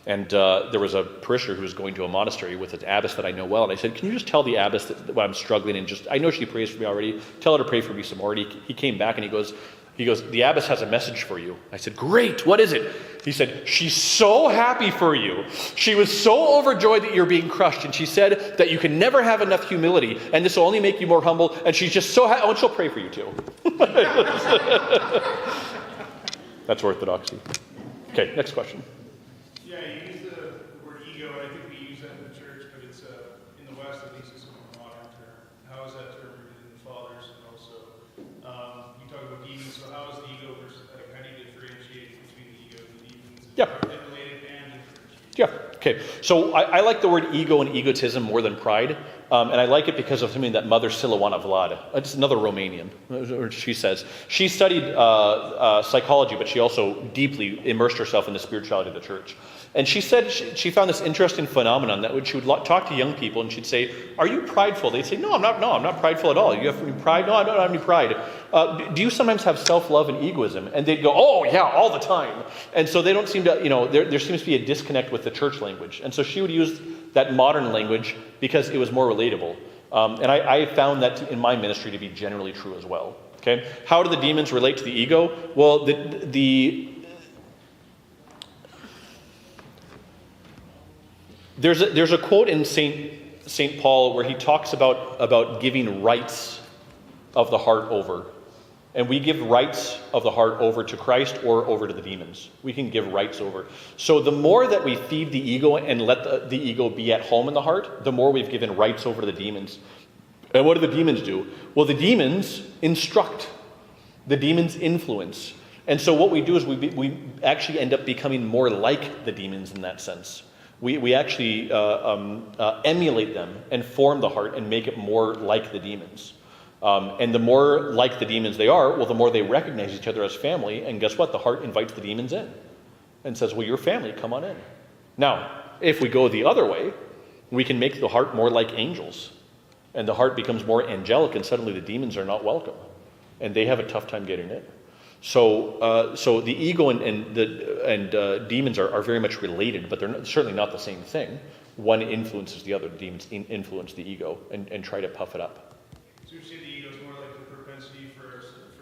S1: And there was a parishioner who was going to a monastery with an abbess that I know well. And I said, "Can you just tell the abbess that I'm struggling and I know she prays for me already. Tell her to pray for me some more." And he came back and he goes, "The abbess has a message for you." I said, "Great, what is it?" He said, "She's so happy for you. She was so overjoyed that you're being crushed. And she said that you can never have enough humility. And this will only make you more humble. And she's just so happy. Oh, and she'll pray for you too." That's orthodoxy. Okay, next question.
S8: Yeah, you use the word ego, and I think we use that in the church, but it's, in the West, at least, it's a more modern term. How is that term rooted in the fathers? And also, you talk about demons, so how is the ego versus, how do you differentiate between the ego and the demons?
S1: Yeah.
S8: Are they related and differentiated?
S1: Yeah, okay. So I like the word ego and egotism more than pride. And I like it because of something that Mother Silouan Vlad, it's another Romanian, she says. She studied psychology, but she also deeply immersed herself in the spirituality of the church. And she said she found this interesting phenomenon that when she would talk to young people and she'd say, "Are you prideful?" They'd say, "No, I'm not prideful at all." "You have any pride?" "No, I don't have any pride." "Do you sometimes have self-love and egoism?" And they'd go, "Oh, yeah, all the time." And so they don't seem to, there seems to be a disconnect with the church language. And so she would use that modern language because it was more relatable. And I found that in my ministry to be generally true as well. Okay, how do the demons relate to the ego? Well, There's a quote in St. Paul where he talks about giving rights of the heart over. And we give rights of the heart over to Christ or over to the demons. We can give rights over. So the more that we feed the ego and let the ego be at home in the heart, the more we've given rights over to the demons. And what do the demons do? Well, the demons instruct. The demons influence. And so what we do is we actually end up becoming more like the demons in that sense. We actually emulate them and form the heart and make it more like the demons. And the more like the demons they are, well, the more they recognize each other as family. And guess what? The heart invites the demons in and says, well, you're family, come on in. Now, if we go the other way, we can make the heart more like angels. And the heart becomes more angelic, and suddenly the demons are not welcome. And they have a tough time getting in. So the ego and demons are very much related, but they're certainly not the same thing. One influences the other. The demons influence the ego and try to puff it up.
S8: So you see the ego is more like the propensity for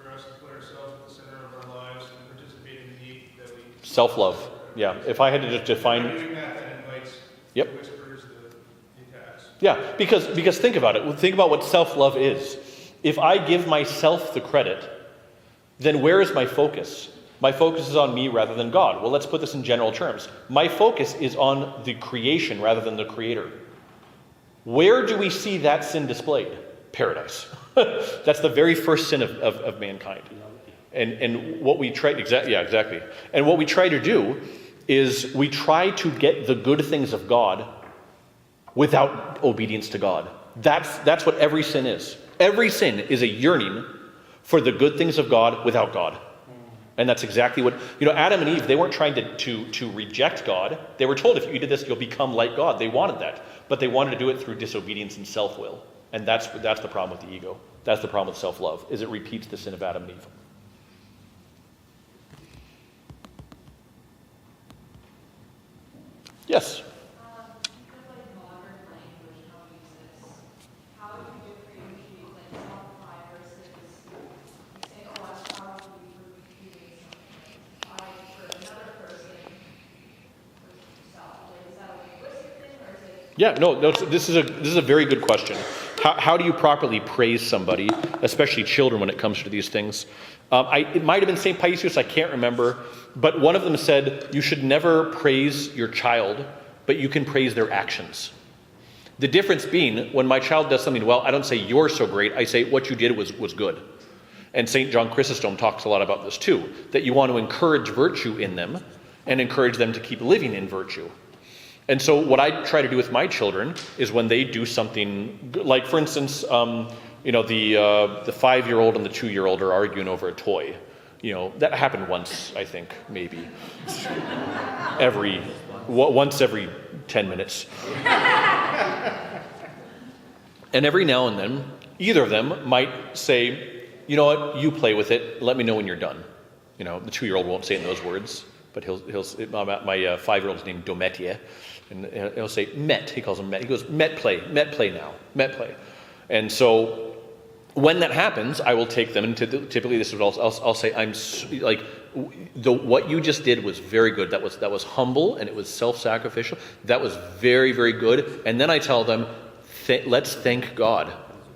S8: us to put ourselves at the center of our lives and participate in the need that we...
S1: Self-love. Yeah. If I had to just define...
S8: By doing that invites
S1: Yep.
S8: the whispers, the attacks.
S1: Yeah, because think about it. Think about what self-love is. If I give myself the credit, then where is my focus? My focus is on me rather than God. Well, let's put this in general terms. My focus is on the creation rather than the creator. Where do we see that sin displayed? Paradise. That's the very first sin of mankind. And what we try... exactly. And what we try to do is we try to get the good things of God without obedience to God. That's what every sin is. Every sin is a yearning for the good things of God without God. And that's exactly what, Adam and Eve, they weren't trying to reject God. They were told, if you do this, you'll become like God. They wanted that. But they wanted to do it through disobedience and self-will. And that's the problem with the ego. That's the problem with self-love, is it repeats the sin of Adam and Eve. Yes?
S6: Because like modern language now uses, how do you differentiate like self-pride versus you say, oh, I'm proud of you for doing something. Pride for another person versus yourself. Like, is that a linguistic thing or is it?
S1: Yeah, no, this is a very good question. How do you properly praise somebody, especially children, when it comes to these things? It might have been St. Paisius, I can't remember, but one of them said, you should never praise your child, but you can praise their actions. The difference being, when my child does something well, I don't say, you're so great, I say, what you did was good. And St. John Chrysostom talks a lot about this too, that you want to encourage virtue in them and encourage them to keep living in virtue. And so what I try to do with my children is when they do something, like for instance, the 5-year-old and the 2-year-old are arguing over a toy. That happened once, I think, maybe. Once every 10 minutes. And every now and then, either of them might say, you know what, you play with it, let me know when you're done. The 2-year-old won't say it in those words, but my 5-year-old's named Dometier, and he'll say, Met, he calls him Met. He goes, Met play now, Met play. And so when that happens, I will take them, and typically this is what I'll say, what you just did was very good. That was humble, and it was self-sacrificial. That was very, very good. And then I tell them, let's thank God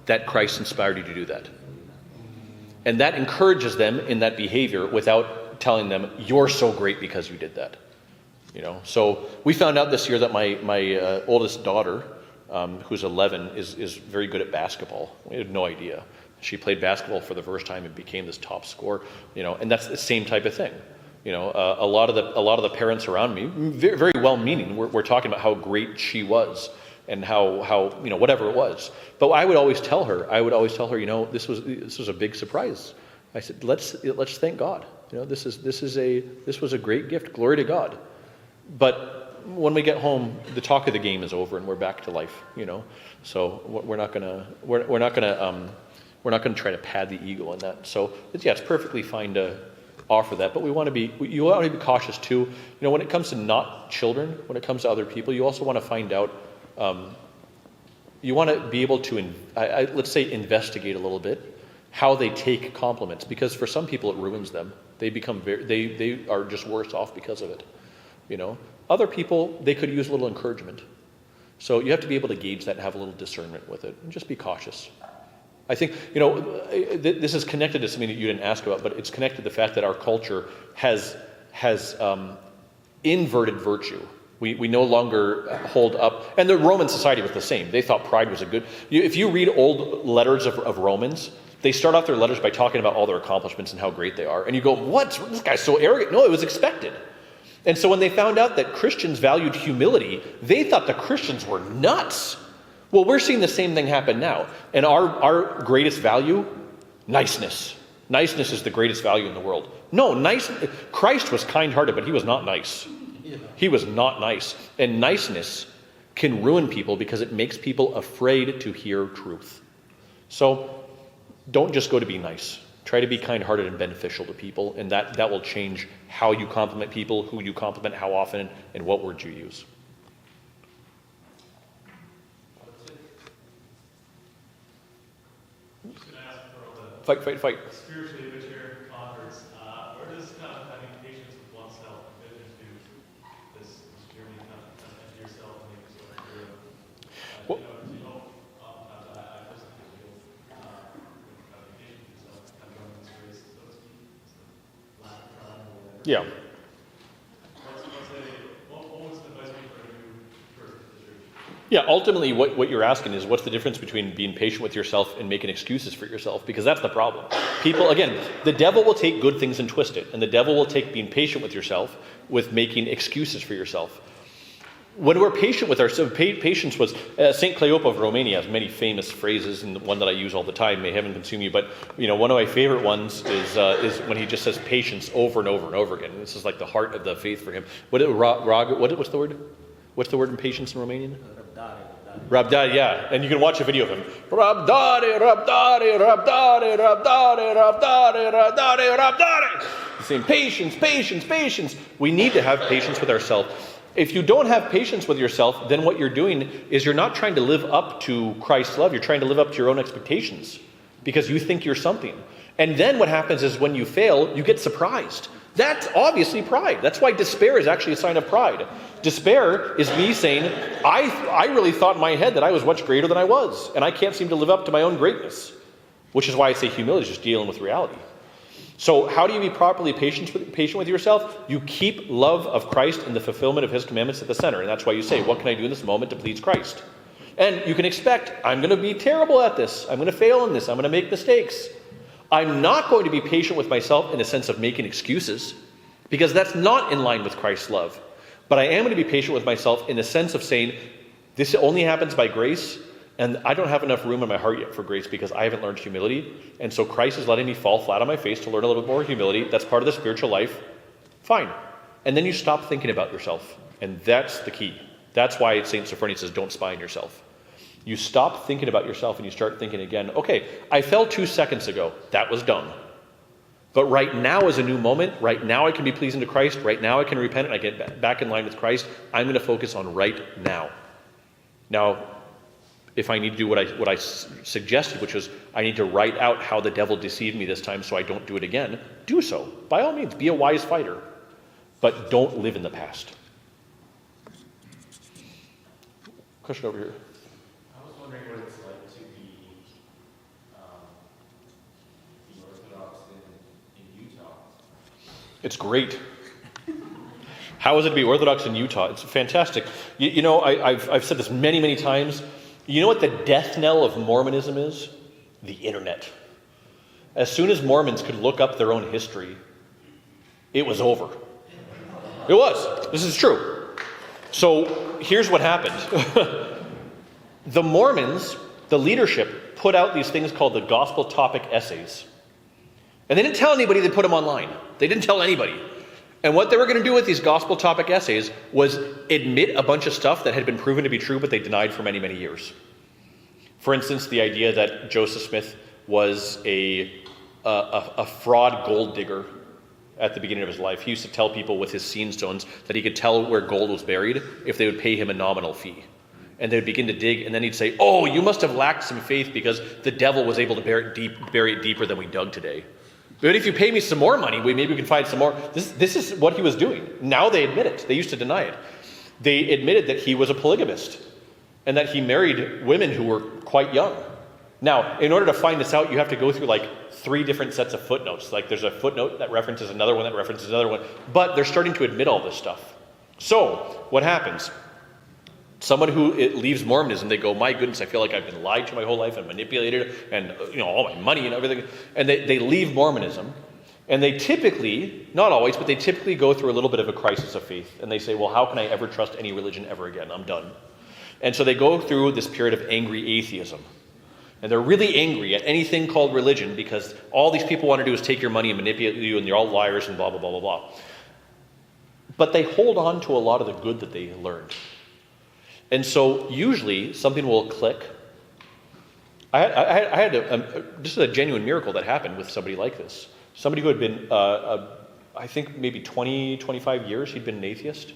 S1: that Christ inspired you to do that. And that encourages them in that behavior without telling them, you're so great because you did that. So we found out this year that my oldest daughter, who's 11, is very good at basketball. We had no idea. She played basketball for the first time and became this top scorer. And that's the same type of thing. A lot of the parents around me, very, very well-meaning, we're talking about how great she was and how whatever it was. But I would always tell her, this was a big surprise. I said, let's thank God. This was a great gift. Glory to God. But when we get home, the talk of the game is over and we're back to life. So we're not gonna try to pad the ego in that. So it's perfectly fine to offer that, but you want to be cautious too. When it comes to not children, when it comes to other people, you also want to find out. You want to be able to, let's say, investigate a little bit how they take compliments, because for some people it ruins them. They become they are just worse off because of it. Other people, they could use a little encouragement. So you have to be able to gauge that and have a little discernment with it, and just be cautious. I think, this is connected to something that you didn't ask about, but it's connected to the fact that our culture has inverted virtue. We no longer hold up, and the Roman society was the same. They thought pride was a good. If you read old letters of Romans, they start off their letters by talking about all their accomplishments and how great they are, and you go, "What? This guy's so arrogant." No, it was expected. And so when they found out that Christians valued humility, they thought the Christians were nuts. Well, we're seeing the same thing happen now. And our greatest value, niceness. Niceness is the greatest value in the world. No, Christ was kind-hearted, but he was not nice. He was not nice. And niceness can ruin people because it makes people afraid to hear truth. So don't just go to be nice. Try to be kind-hearted and beneficial to people, and that will change how you compliment people, who you compliment, how often, and what words you use.
S9: Just going to ask for all the
S1: Fight.
S9: spiritually mature converts, where does kind of having patience with oneself fit into this journey, kind of into yourself and make this work through?
S1: Well-
S9: I personally feel having patience with yourself, kind of running this race, so to speak, lack of time or whatever.
S1: Yeah.
S9: What was the advice for you for the church?
S1: Yeah, ultimately what you're asking is what's the difference between being patient with yourself and making excuses for yourself? Because that's the problem. People, again, the devil will take good things and twist it. And the devil will take being patient with yourself with making excuses for yourself. When we're patient with ourselves, patience was, St. Cleopa of Romania has many famous phrases, and one that I use all the time, may heaven consume you, but one of my favorite ones is when he just says patience over and over and over again. This is like the heart of the faith for him. What's the word? What's the word in patience in Romanian? Rabdari, yeah. And you can watch a video of him. Rabdari. He's saying patience. We need to have patience with ourselves. If you don't have patience with yourself, then what you're doing is you're not trying to live up to Christ's love. You're trying to live up to your own expectations because you think you're something. And then what happens is when you fail, you get surprised. That's obviously pride. That's why despair is actually a sign of pride. Despair is me saying, I really thought in my head that I was much greater than I was, and I can't seem to live up to my own greatness, which is why I say humility is just dealing with reality. So how do you be properly patient with yourself? You keep love of Christ and the fulfillment of his commandments at the center. And that's why you say, what can I do in this moment to please Christ? And you can expect, I'm going to be terrible at this. I'm going to fail in this. I'm going to make mistakes. I'm not going to be patient with myself in a sense of making excuses, because that's not in line with Christ's love. But I am going to be patient with myself in the sense of saying, this only happens by grace, and I don't have enough room in my heart yet for grace because I haven't learned humility. And so Christ is letting me fall flat on my face to learn a little bit more humility. That's part of the spiritual life. Fine. And then you stop thinking about yourself. And that's the key. That's why St. Sophrony says, don't spy on yourself. You stop thinking about yourself and you start thinking again, okay, I fell 2 seconds ago. That was dumb. But right now is a new moment. Right now I can be pleasing to Christ. Right now I can repent and I get back in line with Christ. I'm going to focus on right now. Now, if I need to do what I suggested, which was I need to write out how the devil deceived me this time so I don't do it again, do so. By all means, be a wise fighter. But don't live in the past. Question over here.
S9: I was wondering what it's like to be Orthodox in Utah.
S1: It's great. How is it to be Orthodox in Utah? It's fantastic. I've said this many, many times. You know what the death knell of Mormonism is? The internet. As soon as Mormons could look up their own history, it was over. It was. This is true. So here's what happened. The Mormons, the leadership, put out these things called the gospel topic essays. And they didn't tell anybody they put them online. They didn't tell anybody. And what they were going to do with these gospel topic essays was admit a bunch of stuff that had been proven to be true, but they denied for many, many years. For instance, the idea that Joseph Smith was a fraud gold digger at the beginning of his life. He used to tell people with his scene stones that he could tell where gold was buried if they would pay him a nominal fee. And they would begin to dig, and then he'd say, oh, you must have lacked some faith because the devil was able to bury it deeper than we dug today. But if you pay me some more money, maybe we can find some more. This is what he was doing. Now they admit it. They used to deny it. They admitted that he was a polygamist and that he married women who were quite young. Now, in order to find this out, you have to go through like 3 different sets of footnotes. Like there's a footnote that references another one that references another one. But they're starting to admit all this stuff. So what happens? Someone who leaves Mormonism, they go, my goodness, I feel like I've been lied to my whole life and manipulated and all my money and everything. And they leave Mormonism. And they typically, not always, but they typically go through a little bit of a crisis of faith. And they say, well, how can I ever trust any religion ever again? I'm done. And so they go through this period of angry atheism. And they're really angry at anything called religion because all these people want to do is take your money and manipulate you, and they're all liars and blah, blah, blah, blah, blah. But they hold on to a lot of the good that they learned. And so usually something will click. I had this is a genuine miracle that happened with somebody like this. Somebody who had been, I think maybe 20, 25 years, he'd been an atheist.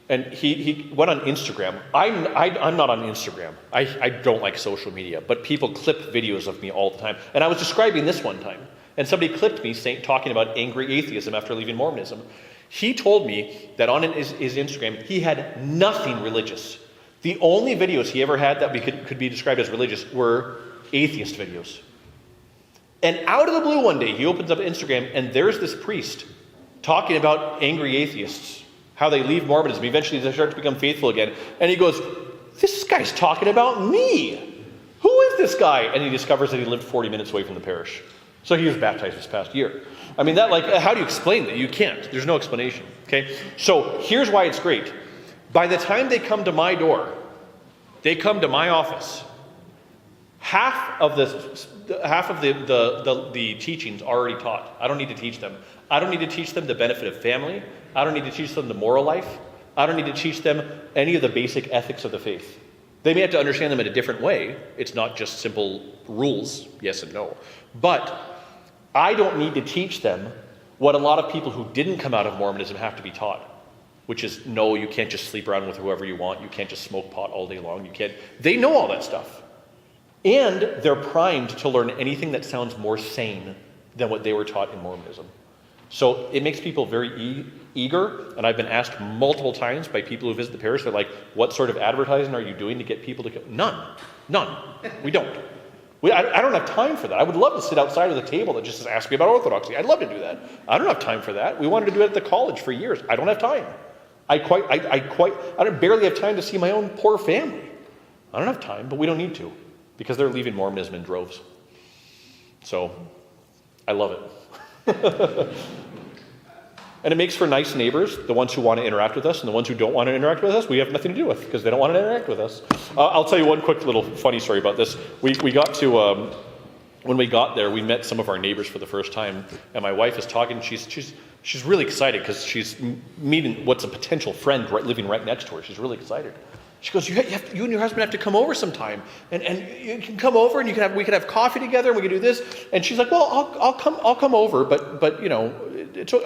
S1: And he went on Instagram. I'm not on Instagram. I don't like social media, but people clip videos of me all the time. And I was describing this one time, and somebody clipped me talking about angry atheism after leaving Mormonism. He told me that on his Instagram, he had nothing religious. The only videos he ever had that could be described as religious were atheist videos. And out of the blue one day, he opens up Instagram, and there's this priest talking about angry atheists, how they leave Mormonism. Eventually, they start to become faithful again. And he goes, this guy's talking about me. Who is this guy? And he discovers that he lived 40 minutes away from the parish. So he was baptized this past year. I mean, how do you explain that? You can't. There's no explanation. Okay? So here's why it's great. By the time they come to my door, they come to my office, half of the teachings already taught. I don't need to teach them. I don't need to teach them the benefit of family. I don't need to teach them the moral life. I don't need to teach them any of the basic ethics of the faith. They may have to understand them in a different way. It's not just simple rules, yes and no. But I don't need to teach them what a lot of people who didn't come out of Mormonism have to be taught, which is, no, you can't just sleep around with whoever you want. You can't just smoke pot all day long. You can't. They know all that stuff. And they're primed to learn anything that sounds more sane than what they were taught in Mormonism. So it makes people very eager, and I've been asked multiple times by people who visit the parish, they're like, what sort of advertising are you doing to get people to come? None. We don't. I don't have time for that. I would love to sit outside of the table that just asks me about Orthodoxy. I'd love to do that. I don't have time for that. We wanted to do it at the college for years. I don't have time. I barely have time to see my own poor family. I don't have time, but we don't need to, because they're leaving Mormonism in droves. So, I love it. And it makes for nice neighbors, the ones who want to interact with us, and the ones who don't want to interact with us, we have nothing to do with, because they don't want to interact with us. I'll tell you one quick little funny story about this. We got to, when we got there, we met some of our neighbors for the first time, and my wife is talking, she's really excited, because she's meeting what's a potential friend living right next to her. She's really excited. She goes, you and your husband have to come over sometime, and you can come over, and we can have coffee together, and we can do this. And she's like, well, I'll come over, but you know,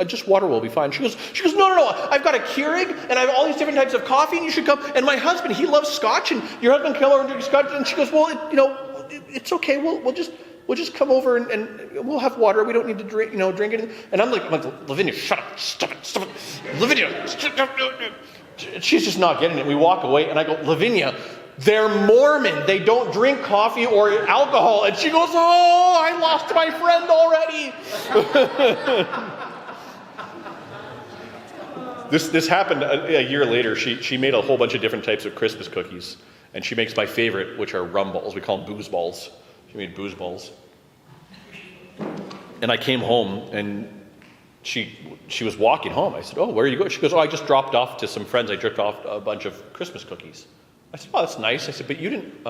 S1: just water will be fine. She goes, no, I've got a Keurig, and I have all these different types of coffee, and you should come. And my husband, he loves Scotch, and your husband come over and drink Scotch. And she goes, well, it's okay. We'll just come over and we'll have water. We don't need to drink anything. And I'm like, Lavinia, shut up, stop it, Lavinia. She's just not getting it. We walk away, and I go, Lavinia, they're Mormon. They don't drink coffee or alcohol. And she goes, oh, I lost my friend already. This happened a year later. She made a whole bunch of different types of Christmas cookies, and she makes my favorite, which are rum balls. We call them booze balls. She made booze balls. And I came home, and she was walking home. I said, oh, where are you going? She goes, oh, I just dropped off to some friends. I dropped off a bunch of Christmas cookies. I said, oh, that's nice. I said, but you didn't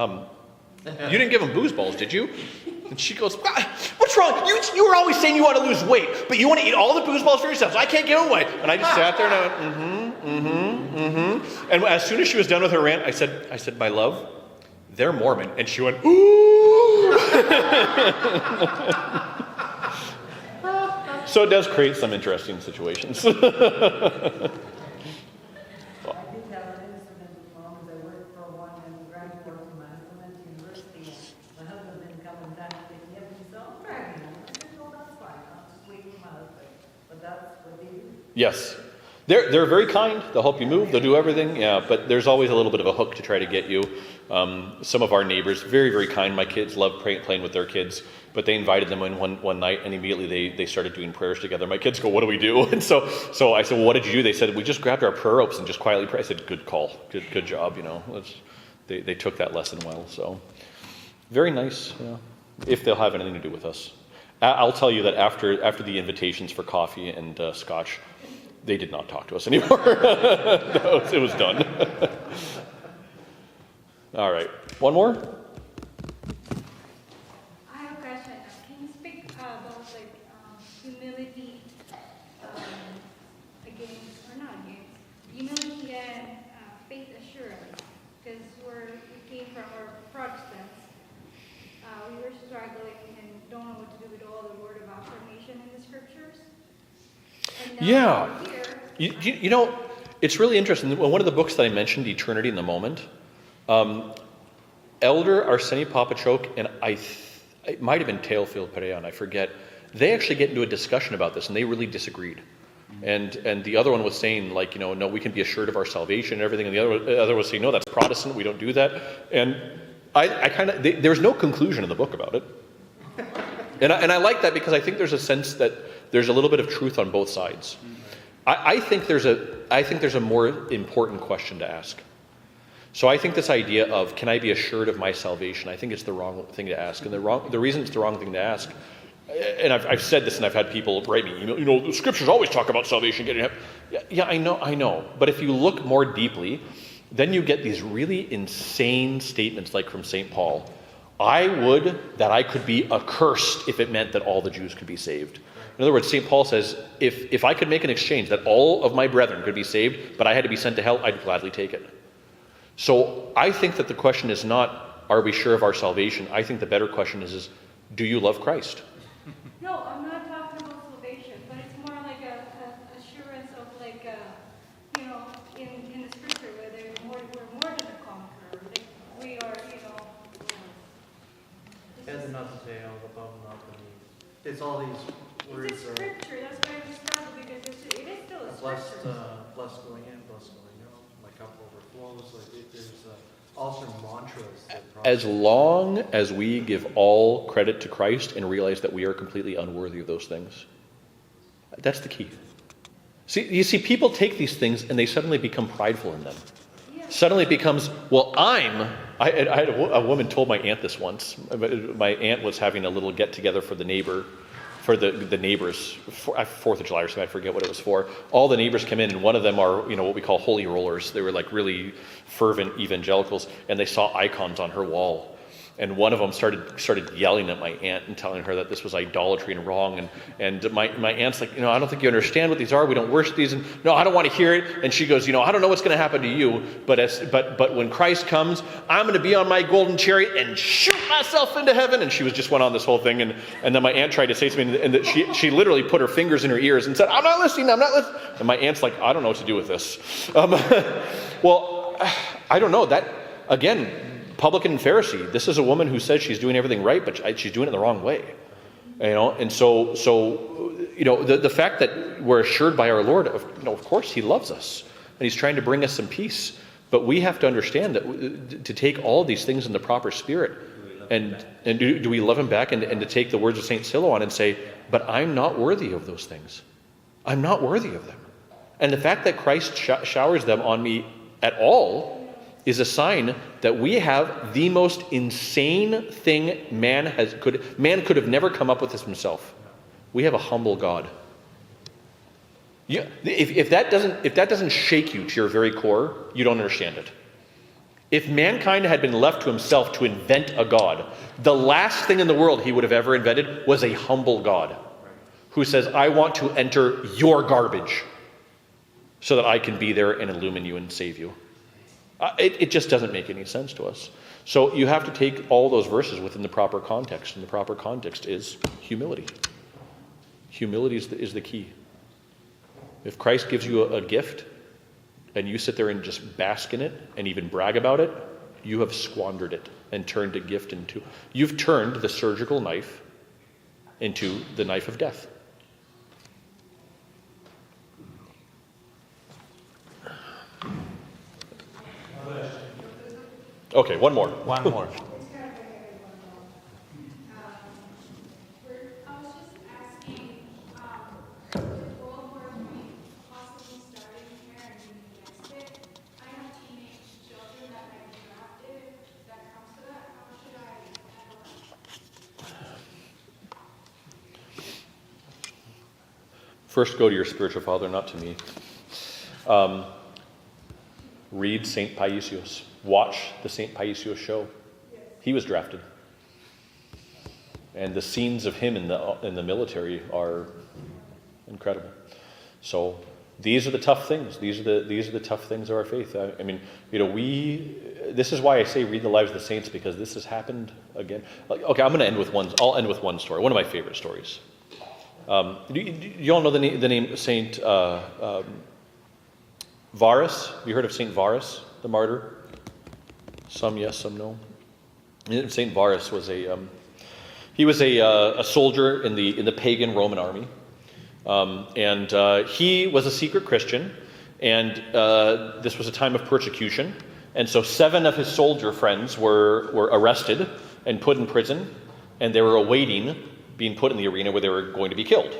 S1: give them booze balls, did you? And she goes, what's wrong? You were always saying you want to lose weight, but you want to eat all the booze balls for yourself, so I can't give them away. And I just sat there and I went, And as soon as she was done with her rant, I said, my love, they're Mormon. And she went, ooh. So it does create some interesting situations. Yes. They're very kind. They'll help you move. They'll do everything. Yeah, but there's always a little bit of a hook to try to get you. Some of our neighbors, very, very kind. My kids love playing with their kids, but they invited them in one night, and immediately they started doing prayers together. My kids go, what do we do? And so I said, well, what did you do? They said, we just grabbed our prayer ropes and just quietly prayed. I said, good call. Good job. They took that lesson well. So very nice, if they'll have anything to do with us. I'll tell you that after the invitations for coffee and Scotch, they did not talk to us anymore. No, it was done. All right. One more?
S10: I have a question. Can you speak about like humility against, or not against, humility and faith assurance? Because we came from our Protestants. We were struggling and don't know what to do with all the word of affirmation in the scriptures. And now
S1: Yeah.
S10: we're here.
S1: You know, it's really interesting. One of the books that I mentioned, Eternity in the Moment, Elder Arseny Papachok and it might have been Teofil Perean, I forget. They actually get into a discussion about this, and they really disagreed. And the other one was saying, like, no, we can be assured of our salvation and everything. And the other was saying, no, that's Protestant. We don't do that. And I kind of there's no conclusion in the book about it. And I like that, because I think there's a sense that there's a little bit of truth on both sides. I think there's a more important question to ask. So I think this idea of, can I be assured of my salvation? I think it's the wrong thing to ask. And the reason it's the wrong thing to ask, and I've said this, and I've had people write me, the scriptures always talk about salvation, getting heaven. Yeah, I know. But if you look more deeply, then you get these really insane statements, like from St. Paul. I would that I could be accursed if it meant that all the Jews could be saved. In other words, St. Paul says, if I could make an exchange that all of my brethren could be saved, but I had to be sent to hell, I'd gladly take it. So I think that the question is not, are we sure of our salvation? I think the better question is do you love Christ?
S10: No, I'm not talking about salvation, but it's more like a assurance of like, in the scripture where we're more than a conqueror. Like we are,
S11: Head and not the tail, above and not beneath. It's all these words
S10: it's a scripture. That's why we struggle, because it is still a
S11: blessed,
S10: scripture.
S11: blessed going in, blessed going out. My cup overflows. Like there's also mantras. That
S1: As long as we give all credit to Christ and realize that we are completely unworthy of those things, that's the key. You see, people take these things and they suddenly become prideful in them. Suddenly it becomes, well, I had a woman told my aunt this once. My aunt was having a little get-together for the neighbors, 4th of July or something, I forget what it was for. All the neighbors come in, and one of them are, what we call holy rollers. They were like really fervent evangelicals, and they saw icons on her wall. And one of them started yelling at my aunt and telling her that this was idolatry and wrong. And my aunt's like, I don't think you understand what these are. We don't worship these. And no, I don't want to hear it. And she goes, I don't know what's going to happen to you. But when Christ comes, I'm going to be on my golden chariot and shoot myself into heaven. And she just went on this whole thing. And then my aunt tried to say something, and she literally put her fingers in her ears and said, I'm not listening. And my aunt's like, I don't know what to do with this. Well, I don't know. That, again, publican and Pharisee. This is a woman who says she's doing everything right, but she's doing it the wrong way. And so the fact that we're assured by our Lord, of course He loves us, and He's trying to bring us some peace. But we have to understand that to take all these things in the proper spirit, and do we love Him back, and to take the words of Saint Silouan and say, but I'm not worthy of those things. I'm not worthy of them. And the fact that Christ showers them on me at all is a sign that we have the most insane thing man could have never come up with this himself. We have a humble God. If that doesn't shake you to your very core, you don't understand it. If mankind had been left to himself to invent a God, the last thing in the world he would have ever invented was a humble God who says, I want to enter your garbage so that I can be there and illumine you and save you. It just doesn't make any sense to us. So you have to take all those verses within the proper context, and the proper context is humility. Humility is the key. If Christ gives you a gift, and you sit there and just bask in it, and even brag about it, you have squandered it and turned a gift into... You've turned the surgical knife into the knife of death. Okay, one more.
S3: One more.
S6: I was just asking, with World War III possibly starting here and being against it, I have teenage children that might be drafted. If that comes to that, how should I handle that?
S1: First, go to your spiritual father, not to me. Read St. Paisios. watch the St. Paisios show. He was drafted. And the scenes of him in the military are incredible. So these are the tough things. These are the tough things of our faith. I mean, this is why I say read the lives of the saints, because this has happened again. Okay, I'll end with one story. One of my favorite stories. Do you all know the name Saint Varus? Have you heard of Saint Varus, the martyr? Some yes, some no. Saint Varus was a soldier in the pagan Roman army. And he was a secret Christian, and this was a time of persecution. And so 7 of his soldier friends were arrested and put in prison, and they were awaiting being put in the arena where they were going to be killed.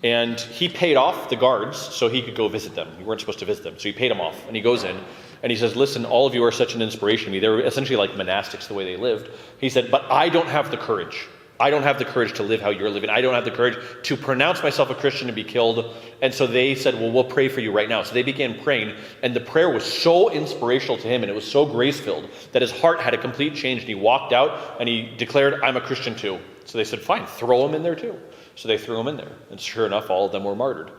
S1: And he paid off the guards so he could go visit them. You weren't supposed to visit them, so he paid them off. And he goes in, and he says, listen, all of you are such an inspiration to me. They were essentially like monastics the way they lived. He said, but I don't have the courage. I don't have the courage to live how you're living. I don't have the courage to pronounce myself a Christian and be killed. And so they said, well, we'll pray for you right now. So they began praying, and the prayer was so inspirational to him, and it was so grace-filled that his heart had a complete change, and he walked out, and he declared, I'm a Christian too. So they said, fine, throw him in there too. So they threw him in there, and sure enough, all of them were martyred.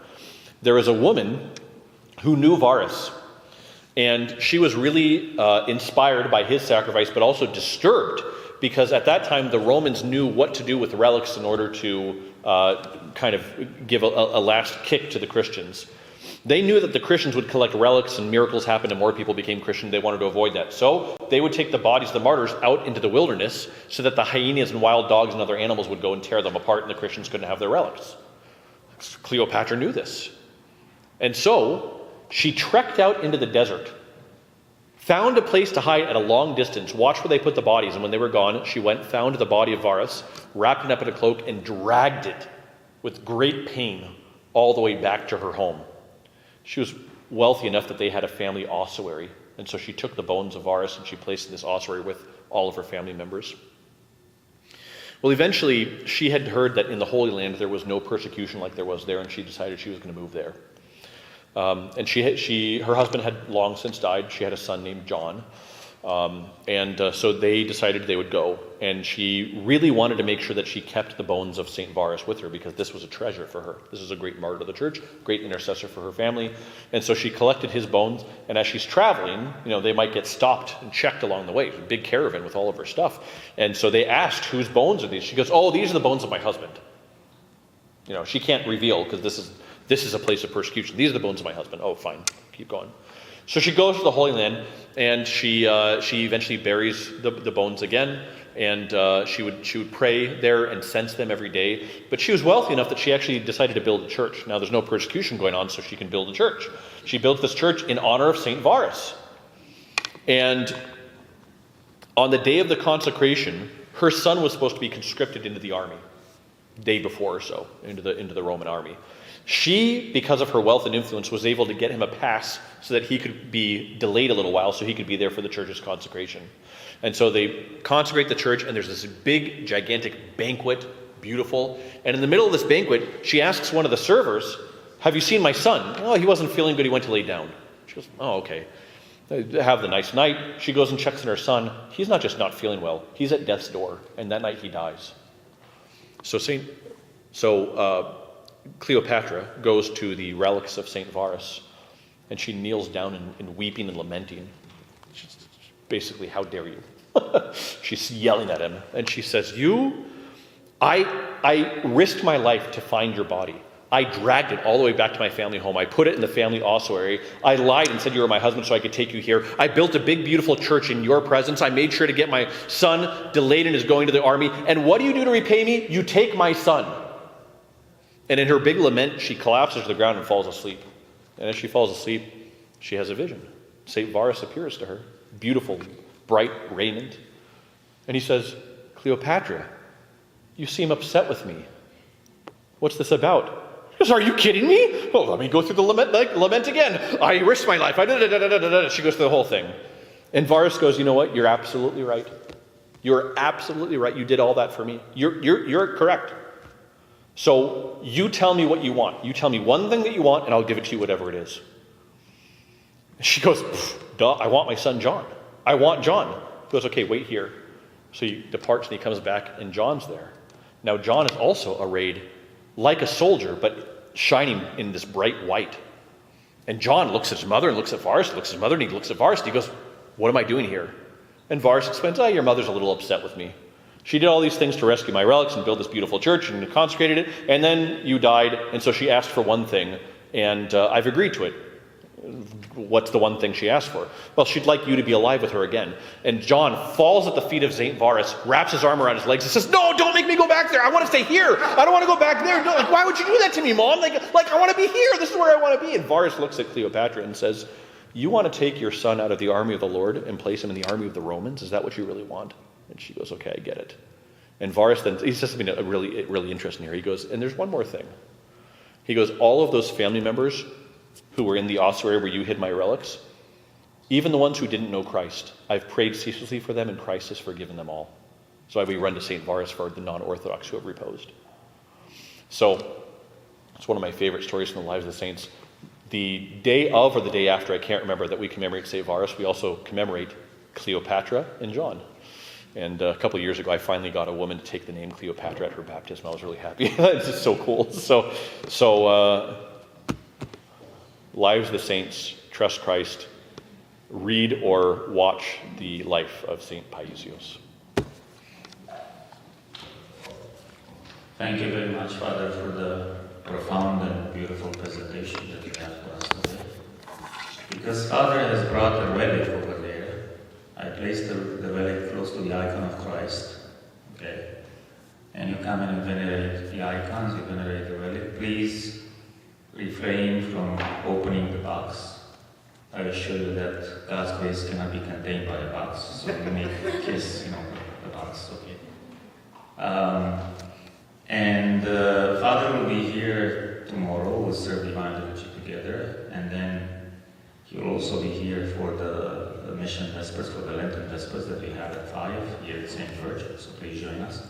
S1: There was a woman who knew Varus, and she was really inspired by his sacrifice, but also disturbed, because at that time the Romans knew what to do with relics in order to kind of give a last kick to the Christians. They knew that the Christians would collect relics and miracles happened and more people became Christian. They wanted to avoid that. So they would take the bodies of the martyrs out into the wilderness so that the hyenas and wild dogs and other animals would go and tear them apart, and the Christians couldn't have their relics. Cleopatra knew this. And so she trekked out into the desert, found a place to hide at a long distance, watched where they put the bodies, and when they were gone, she went, found the body of Varus, wrapped it up in a cloak, and dragged it with great pain all the way back to her home. She was wealthy enough that they had a family ossuary, and so she took the bones of Varus and she placed in this ossuary with all of her family members. Well, eventually, she had heard that in the Holy Land there was no persecution like there was there, and she decided she was going to move there. And her husband had long since died. She had a son named John. So they decided they would go. And she really wanted to make sure that she kept the bones of St. Varus with her, because this was a treasure for her. This is a great martyr of the church, great intercessor for her family. And so she collected his bones. And as she's traveling, they might get stopped and checked along the way. It was a big caravan with all of her stuff. And so they asked, whose bones are these? She goes, oh, these are the bones of my husband. She can't reveal, because this is a place of persecution. These are the bones of my husband. Oh, fine. Keep going. So she goes to the Holy Land, and she eventually buries the bones again, and she would pray there and cense them every day. But she was wealthy enough that she actually decided to build a church. Now, there's no persecution going on, so she can build a church. She built this church in honor of St. Varus. And on the day of the consecration, her son was supposed to be conscripted into the army, the day before or so, into the Roman army. She, because of her wealth and influence, was able to get him a pass so that he could be delayed a little while so he could be there for the church's consecration. And so they consecrate the church, and there's this big, gigantic banquet, beautiful. And in the middle of this banquet, she asks one of the servers, have you seen my son? Oh, he wasn't feeling good. He went to lay down. She goes, oh, okay. They have the nice night. She goes and checks on her son. He's not just not feeling well. He's at death's door. And that night he dies. Cleopatra goes to the relics of St. Varus, and she kneels down in weeping and lamenting. She's basically, how dare you? She's yelling at him, and she says, I risked my life to find your body. I dragged it all the way back to my family home. I put it in the family ossuary. I lied and said you were my husband so I could take you here. I built a big, beautiful church in your presence. I made sure to get my son delayed in his going to the army. And what do you do to repay me? You take my son. And in her big lament, she collapses to the ground and falls asleep. And as she falls asleep, she has a vision. St. Varus appears to her, beautiful, bright raiment. And he says, Cleopatra, you seem upset with me. What's this about? She goes, are you kidding me? Oh, let me go through the lament again. I risked my life. She goes through the whole thing. And Varus goes, you know what? You're absolutely right. You're absolutely right. You did all that for me. You're correct. So you tell me what you want. You tell me one thing that you want, and I'll give it to you, whatever it is. She goes, duh, I want my son John. I want John. He goes, okay, wait here. So he departs and he comes back and John's there. Now John is also arrayed like a soldier, but shining in this bright white. And John looks at his mother and looks at Varus, looks at his mother and he looks at Varus and he goes, what am I doing here? And Varus explains, your mother's a little upset with me. She did all these things to rescue my relics and build this beautiful church and consecrated it, and then you died, and so she asked for one thing, and I've agreed to it. What's the one thing she asked for? Well, she'd like you to be alive with her again. And John falls at the feet of St. Varus, wraps his arm around his legs, and says, no, don't make me go back there. I want to stay here. I don't want to go back there. No, why would you do that to me, Mom? Like I want to be here. This is where I want to be. And Varus looks at Cleopatra and says, you want to take your son out of the army of the Lord and place him in the army of the Romans? Is that what you really want? And she goes, okay, I get it. And Varus then, he says something really interesting here. He goes, and there's one more thing. He goes, all of those family members who were in the ossuary where you hid my relics, even the ones who didn't know Christ, I've prayed ceaselessly for them and Christ has forgiven them all. So we run to St. Varus for the non-Orthodox who have reposed. So it's one of my favorite stories from the lives of the saints. The day of or the day after, I can't remember, that we commemorate St. Varus, we also commemorate Cleopatra and John. And a couple of years ago, I finally got a woman to take the name Cleopatra at her baptism. I was really happy. It's just so cool. So Lives of the Saints, trust Christ, read or watch the life of St. Paisios.
S3: Thank you very much, Father, for the profound and beautiful presentation that you have for us today. Because Father has brought a relic over there, I placed the relic close to the icon of Christ. Okay? And you come and venerate the icons, you venerate the relic. Please refrain from opening the box. I assure you that God's grace cannot be contained by a box, so you may kiss, the box, okay? Father will be here tomorrow. We'll serve Divine Liturgy together, and then he will also be here for the Mission Vespers, for the Lenten Vespers that we have at 5 here at St. George. So please join us.